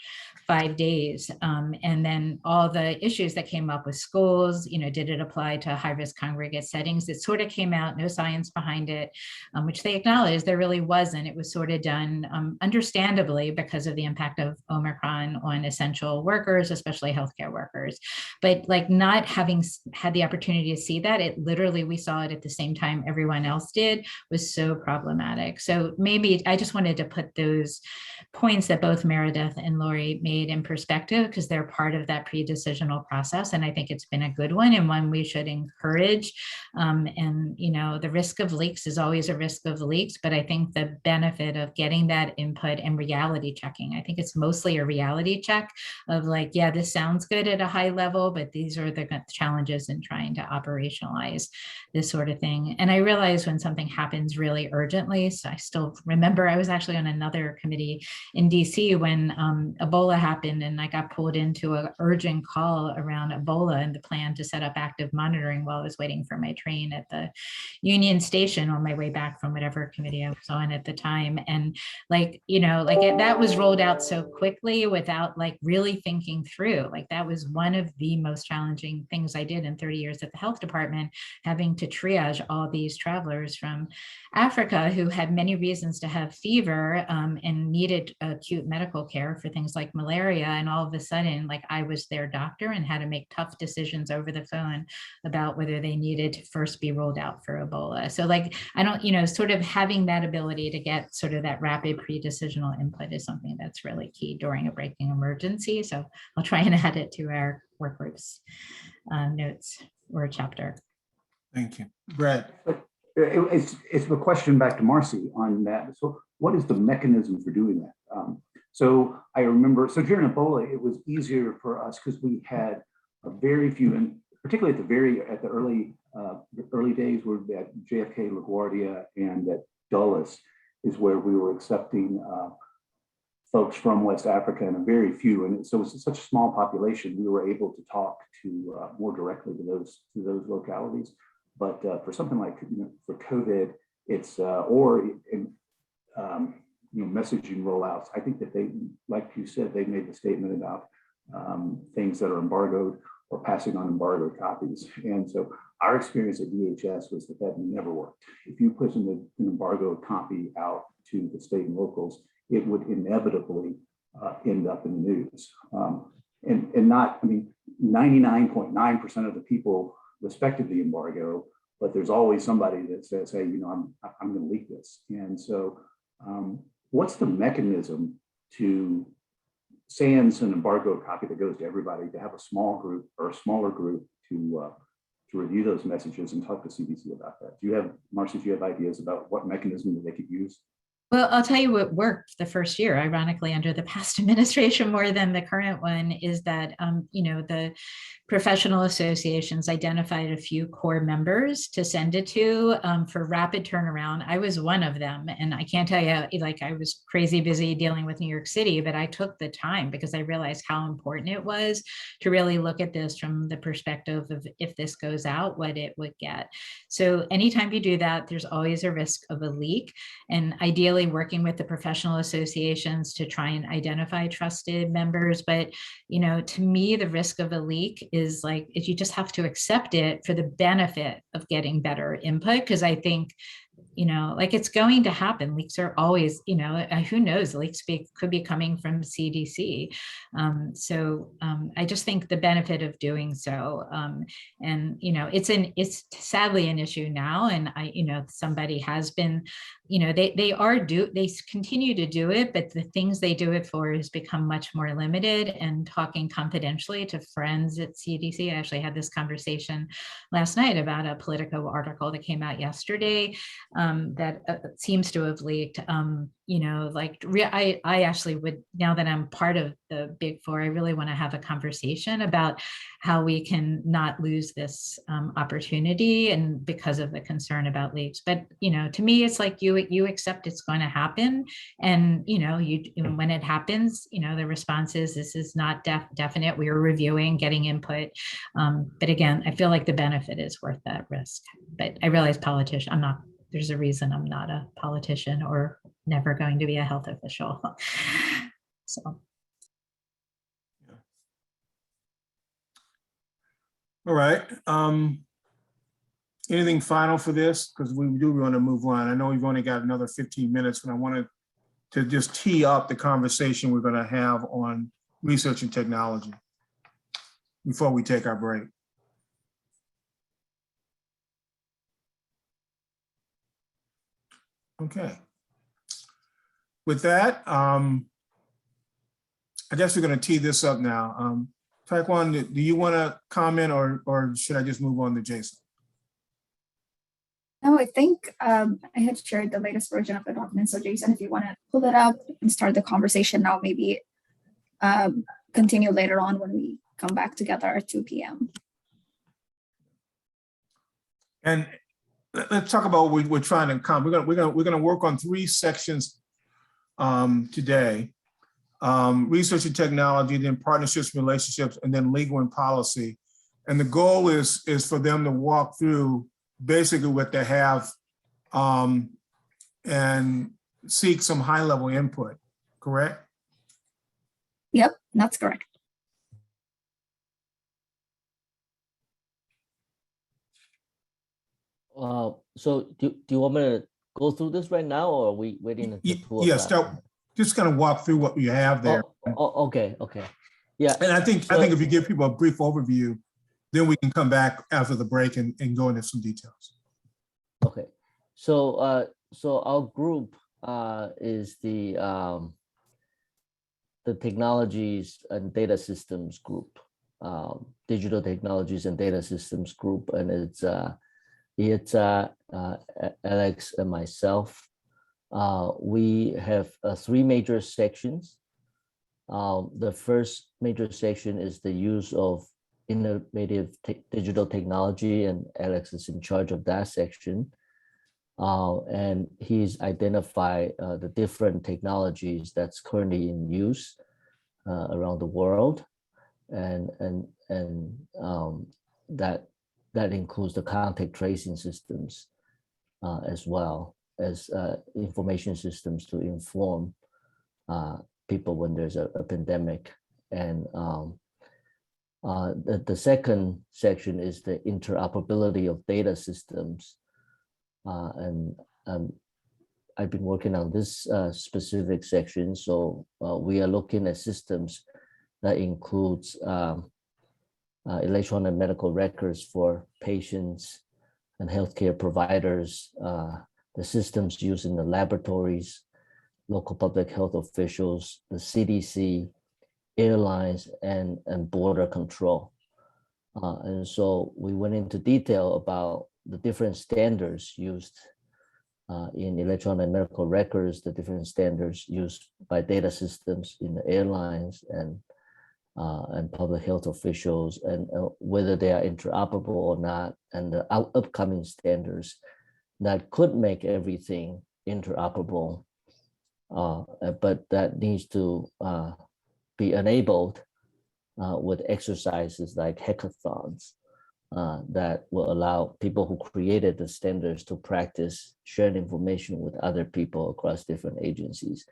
5 days. And then all the issues that came up with schools, did it apply to high-risk congregate settings? It sort of came out, no science behind it, which they acknowledged there really wasn't. It was sort of done understandably because of the impact of Omicron on essential workers, especially healthcare workers. But like not having had the opportunity to see that, it literally, we saw it at the same time everyone else did, was so problematic. So maybe I just wanted to put those points that both Meredith and Lori made in perspective, because they're part of that pre-decisional process. And I think it's been a good one and one we should encourage. And, the risk of leaks is always a risk of leaks, but I think the benefit of getting that input and reality checking, I think it's mostly a reality check of like, yeah, this sounds good at a high level, but these are the challenges in trying to operationalize this sort of thing. And I realize when something happens really urgently, so I still remember I was actually on another committee in DC when Ebola happened, and I got pulled into an urgent call around Ebola and the plan to set up active monitoring while I was waiting for my train at the Union Station on my way back from whatever committee I was on at the time. And that was rolled out so quickly without like really thinking through. Like that was one of the most challenging things I did in 30 years at the health department, having to triage all these travelers from Africa who had many reasons to have fever and needed acute medical care for things like malaria. And all of a sudden, like I was their doctor and had to make tough decisions over the phone about whether they needed to first be rolled out for Ebola. So like, I don't, sort of having that ability to get sort of that rapid pre-decisional input is something that's really key during a breaking emergency. So I'll try and add it to our work groups notes or chapter. Thank you. Brad. It's a question back to Marcy on that. So what is the mechanism for doing that? So I remember, so during Ebola, it was easier for us because we had a very few, and particularly at the early days where at JFK, LaGuardia, and at Dulles is where we were accepting folks from West Africa, and a very few. And so it's such a small population, we were able to talk to more directly to those localities. But for something like for COVID, it's messaging rollouts. I think that they, like you said, they made the statement about things that are embargoed or passing on embargoed copies. And so our experience at DHS was that never worked. If you put an embargoed copy out to the state and locals, it would inevitably end up in the news. And not, 99.9% of the people respected the embargo, but there's always somebody that says, hey, I'm going to leak this. And so what's the mechanism to sans an embargo copy that goes to everybody, to have a small group or a smaller group to review those messages and talk to CDC about that? Marcy, do you have ideas about what mechanism that they could use? Well, I'll tell you what worked the first year, ironically, under the past administration more than the current one, is that, the professional associations identified a few core members to send it to for rapid turnaround. I was one of them. And I can't tell you, like, I was crazy busy dealing with New York City, but I took the time because I realized how important it was to really look at this from the perspective of if this goes out, what it would get. So anytime you do that, there's always a risk of a leak. And ideally, working with the professional associations to try and identify trusted members. But, to me, the risk of a leak is like, if you just have to accept it for the benefit of getting better input. Because I think, it's going to happen. Leaks are always, who knows, leaks could be coming from CDC. So I just think the benefit of doing so, and, it's sadly an issue now. And somebody has been, they continue to do it, but the things they do it for has become much more limited. And talking confidentially to friends at CDC, I actually had this conversation last night about a Politico article that came out yesterday that seems to have leaked. I actually would, now that I'm part of the Big Four, I really want to have a conversation about how we can not lose this opportunity, and because of the concern about leaks. But to me, it's like you accept it's going to happen, and when it happens, the response is this is not definite. We are reviewing, getting input, but again, I feel like the benefit is worth that risk. But I realize there's a reason I'm not a politician or never going to be a health official. So. All right. Anything final for this? Because we do want to move on. I know we've only got another 15 minutes, but I wanted to just tee up the conversation we're going to have on research and technology before we take our break. Okay. With that, I guess we're going to tee this up now. Taekwon, do you want to comment or should I just move on to Jason? No, I think I had shared the latest version of the document. So Jason, if you want to pull it up and start the conversation now, maybe continue later on when we come back together at 2 p.m. And let's talk about what we're trying to come. We're gonna work on 3 sections today: research and technology, then partnerships, relationships, and then legal and policy. And the goal is for them to walk through basically what they have and seek some high-level input. Correct? Yep, that's correct. So do you want me to go through this right now, or are we waiting until 2 Yes, o'clock? just kind of walk through what you have there. Okay. Yeah. And I think if you give people a brief overview, then we can come back after the break and go into some details. Okay. So our group is the technologies and data systems group, digital technologies and data systems group, and it's Alex and myself. We have 3 major sections. The first major section is the use of innovative digital technology, and Alex is in charge of that section. And he's identified the different technologies that's currently in use around the world, and that includes the contact tracing systems as well as information systems to inform people when there's a pandemic. And the second section is the interoperability of data systems. And I've been working on this specific section. So we are looking at systems that includes electronic medical records for patients and healthcare providers, the systems used in the laboratories, local public health officials, the CDC, airlines, and border control. And so we went into detail about the different standards used in electronic medical records, the different standards used by data systems in the airlines and public health officials, and whether they are interoperable or not, and the upcoming standards that could make everything interoperable, but that needs to be enabled with exercises like hackathons that will allow people who created the standards to practice sharing information with other people across different agencies.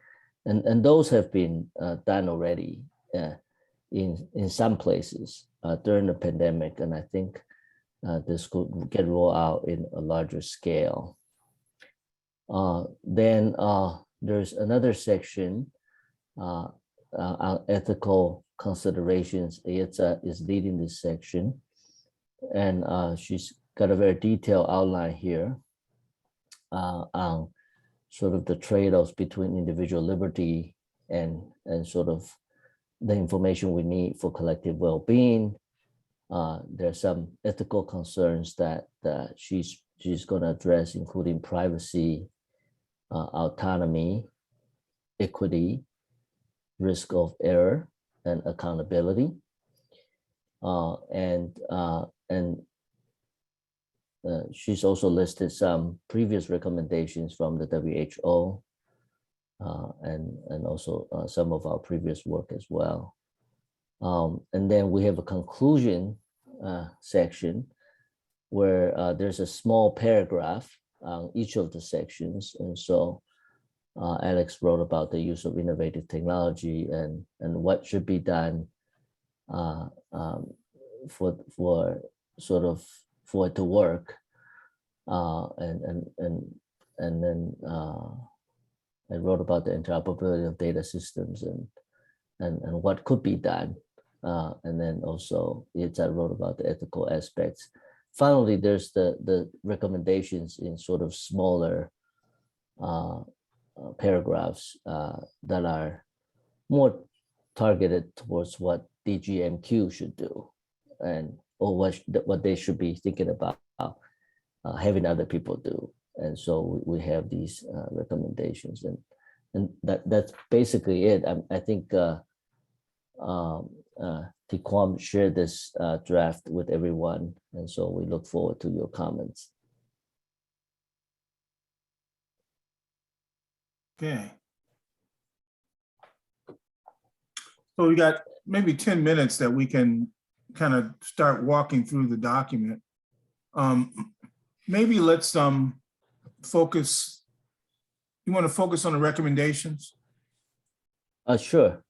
And those have been done already in some places during the pandemic. And I think this could get rolled out in a larger scale. Then there's another section on ethical considerations. Ietza is leading this section, and she's got a very detailed outline here on sort of the trade-offs between individual liberty and sort of the information we need for collective well-being. There's some ethical concerns that she's going to address, including privacy, autonomy, equity, risk of error, and accountability. She's also listed some previous recommendations from the WHO and also some of our previous work as well. And then we have a conclusion section where there's a small paragraph on each of the sections. And so Alex wrote about the use of innovative technology and what should be done for sort of for it to work. And then I wrote about the interoperability of data systems and what could be done. And then also I wrote about the ethical aspects. Finally, there's the recommendations in sort of smaller paragraphs that are more targeted towards what DGMQ should do, and or what they should be thinking about having other people do. And so we have these recommendations, and that's basically it. I think Tiquam shared this draft with everyone, and so we look forward to your comments. Okay. So we got maybe 10 minutes that we can kind of start walking through the document. Maybe let's focus. You want to focus on the recommendations? Sure.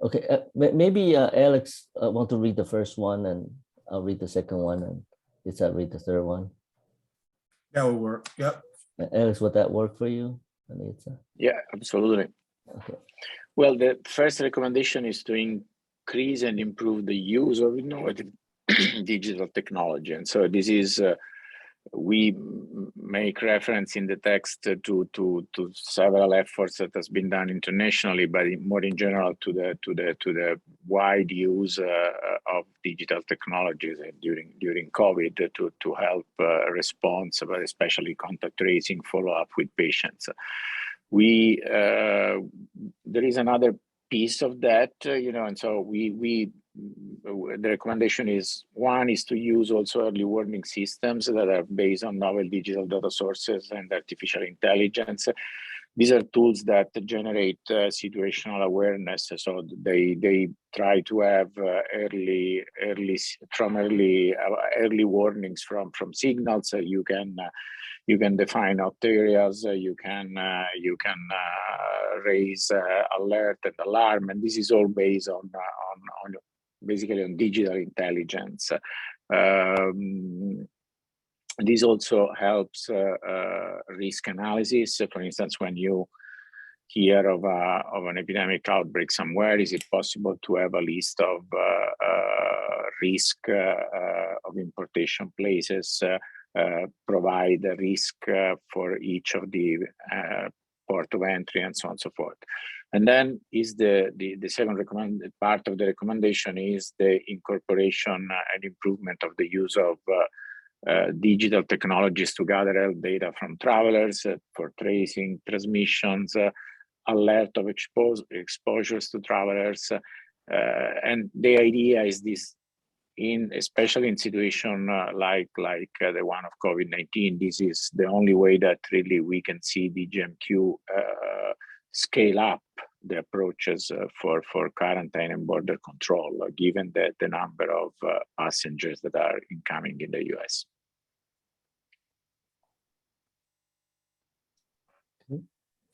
Okay, maybe Alex want to read the first one, and I'll read the second one, and Itza read the third one. That will work. Yep. Alex, would that work for you? Yeah, absolutely. Okay. Well, the first recommendation is to increase and improve the use of innovative digital technology. And so this is, we make reference in the text to several efforts that has been done internationally, but more in general to the wide use of digital technologies during COVID to help response, but especially contact tracing, follow up with patients. There is another piece of that, and so the recommendation is, one is to use also early warning systems that are based on novel digital data sources and artificial intelligence. These are tools that generate situational awareness. So they try to have early warnings from signals. You can define hot areas. You can raise alert and alarm, and this is all based on basically on digital intelligence. This also helps risk analysis. For instance, when you hear of an epidemic outbreak somewhere, is it possible to have a list of risk of importation places, provide a risk for each of the port of entry, and so on and so forth. And then is the second recommended part of the recommendation is the incorporation and improvement of the use of digital technologies to gather health data from travelers for tracing transmissions, alert of exposures to travelers. And the idea is this, especially in situation like the one of COVID-19, this is the only way that really we can see DGMQ scale up the approaches for quarantine and border control, given the number of passengers that are incoming in the US.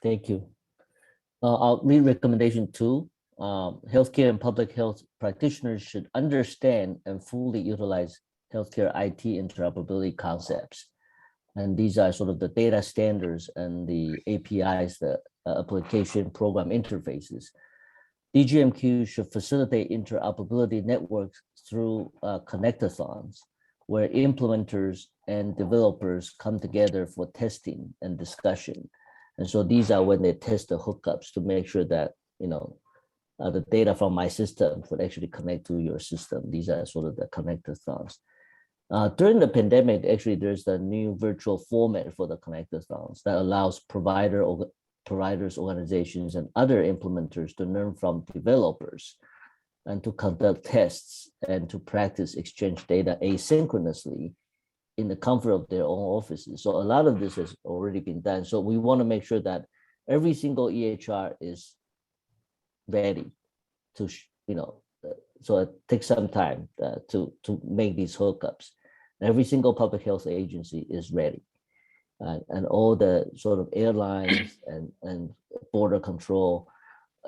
Thank you. I'll read recommendation 2. Healthcare and public health practitioners should understand and fully utilize healthcare IT interoperability concepts. And these are sort of the data standards and the APIs, the application program interfaces. DGMQ should facilitate interoperability networks through connectathons, where implementers and developers come together for testing and discussion. And so these are when they test the hookups to make sure that, the data from my system could actually connect to your system. These are sort of the connectathons. During the pandemic, actually, there's the new virtual format for the connectathons that allows providers, organizations, and other implementers to learn from developers and to conduct tests and to practice exchange data asynchronously in the comfort of their own offices. So a lot of this has already been done. So we want to make sure that every single EHR is ready to, so it takes some time to make these hookups. Every single public health agency is ready. And all the sort of airlines and border control,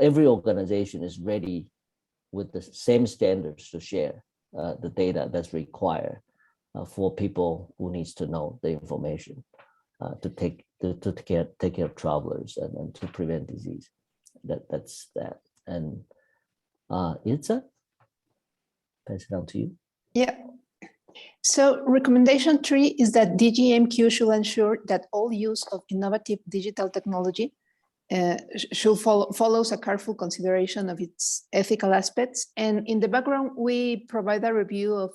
every organization is ready with the same standards to share. the data that's required for people who needs to know the information to take care of travelers and to prevent disease. That's that. And Ilse, pass it on to you. Yeah. So recommendation 3 is that DGMQ should ensure that all use of innovative digital technology should follows a careful consideration of its ethical aspects. And in the background, we provide a review of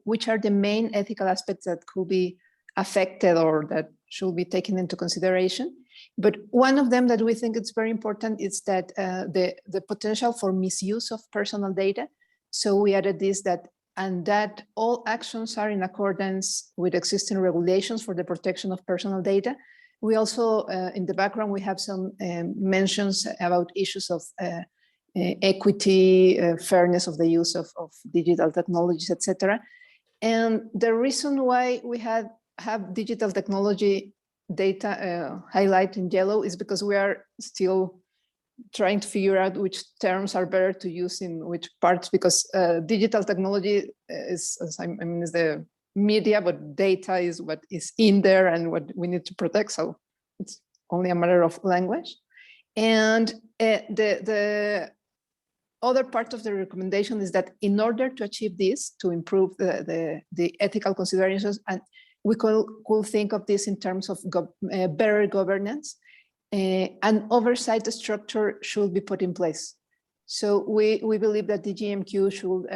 which are the main ethical aspects that could be affected or that should be taken into consideration. But one of them that we think is very important is that the potential for misuse of personal data. So we added this and that all actions are in accordance with existing regulations for the protection of personal data. We also, in the background, we have some mentions about issues of equity, fairness of the use of digital technologies, etc. And the reason why we have digital technology data highlighted in yellow is because we are still trying to figure out which terms are better to use in which parts, because digital technology is the media, but data is what is in there and what we need to protect. So it's only a matter of language. And the other part of the recommendation is that in order to achieve this, to improve the ethical considerations, and we could think of this in terms of better governance, an oversight structure should be put in place. So we believe that DGMQ should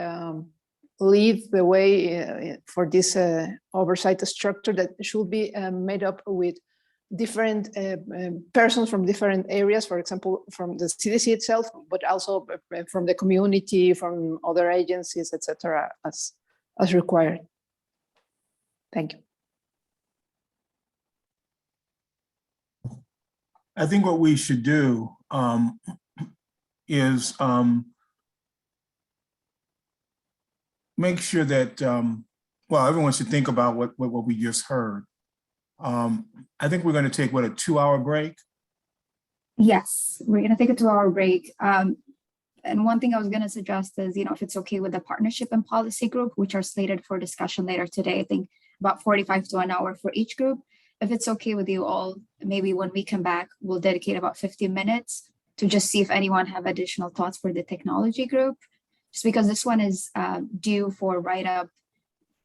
lead the way for this oversight structure that should be made up with different persons from different areas, for example, from the CDC itself, but also from the community, from other agencies, etc., as required. Thank you. I think what we should do is make sure that, well, everyone should think about what we just heard. I think we're going to take, what, a 2-hour break? Yes, we're going to take a 2-hour break. And one thing I was going to suggest is, if it's okay with the partnership and policy group, which are slated for discussion later today, I think about 45 to an hour for each group. If it's okay with you all, maybe when we come back, we'll dedicate about 15 minutes to just see if anyone have additional thoughts for the technology group, just because this one is due for write-up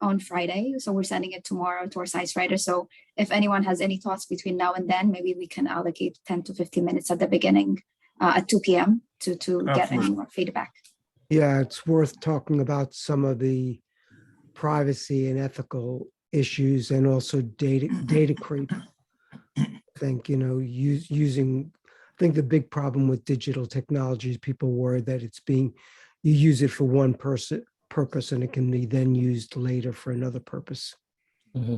on Friday. So we're sending it tomorrow to our science writer. So if anyone has any thoughts between now and then, maybe we can allocate 10 to 15 minutes at the beginning at 2 p.m. to get any more feedback. Yeah, it's worth talking about some of the privacy and ethical issues and also data creep. I think, I think the big problem with digital technology is people worry that you use it for one purpose and it can be then used later for another purpose. Mm-hmm.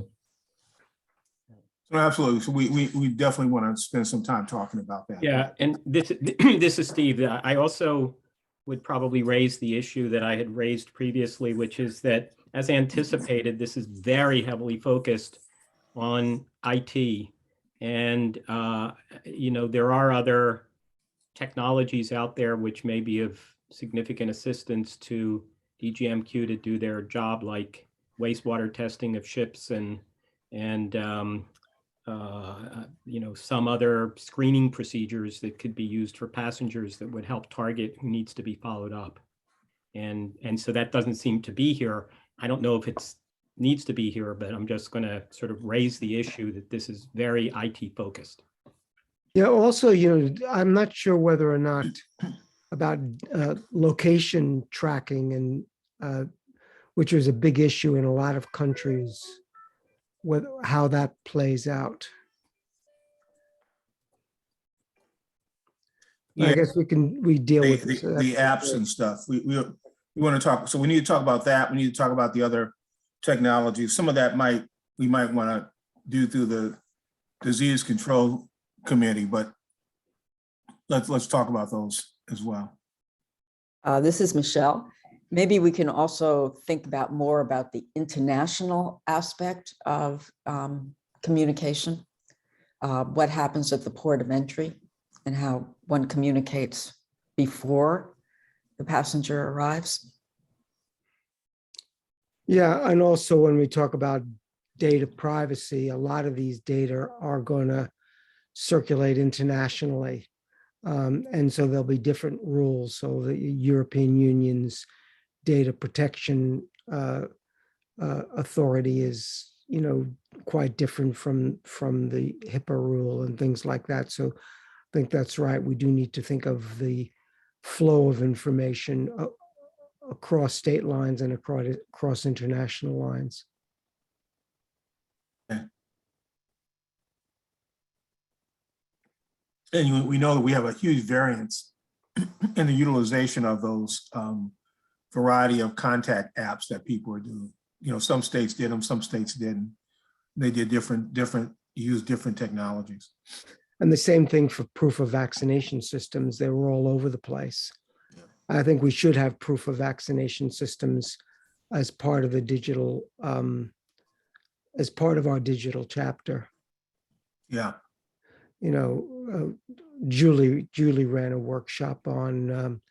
Absolutely. So we definitely want to spend some time talking about that. Yeah, and this is Steve. I also would probably raise the issue that I had raised previously, which is that, as anticipated, this is very heavily focused on IT. And, there are other technologies out there which may be of significant assistance to DGMQ to do their job, like wastewater testing of ships and some other screening procedures that could be used for passengers that would help target who needs to be followed up. And so that doesn't seem to be here. I don't know if it needs to be here, but I'm just going to sort of raise the issue that this is very IT focused. Yeah, also, I'm not sure whether or not about location tracking, and which is a big issue in a lot of countries, with how that plays out. Yeah. I guess we deal with the apps and stuff. We want to talk. So we need to talk about that. We need to talk about the other technologies. Some of that we might want to do through the disease control committee, but let's talk about those as well. This is Michelle. Maybe we can also think more about the international aspect of communication, what happens at the port of entry and how one communicates before the passenger arrives. Yeah, and also when we talk about data privacy, a lot of these data are going to circulate internationally. And so there'll be different rules. So the European Union's data protection authority is, quite different from the HIPAA rule and things like that. So I think that's right. We do need to think of the flow of information across state lines and across international lines. And we know that we have a huge variance in the utilization of those variety of contact apps that people are doing. Some states did them, some states didn't. They did use different technologies. And the same thing for proof of vaccination systems. They were all over the place. Yeah. I think we should have proof of vaccination systems as part of the digital, as part of our digital chapter. Yeah. Julie ran a workshop on,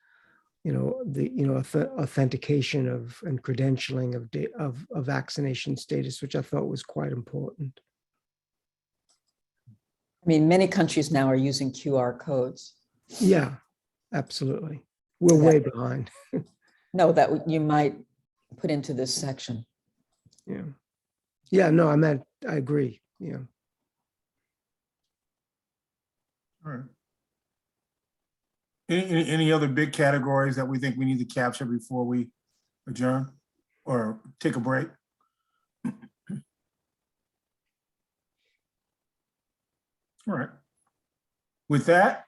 authentication of and credentialing of vaccination status, which I thought was quite important. I mean, many countries now are using QR codes. Yeah, absolutely. We're way behind. No, that you might put into this section. Yeah. Yeah, no, I agree. Yeah. All right. Any other big categories that we think we need to capture before we adjourn or take a break? All right. With that,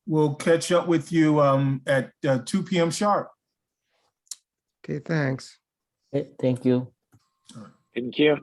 we'll catch up with you at 2 p.m. sharp. Okay, thanks. Thank you. Thank you.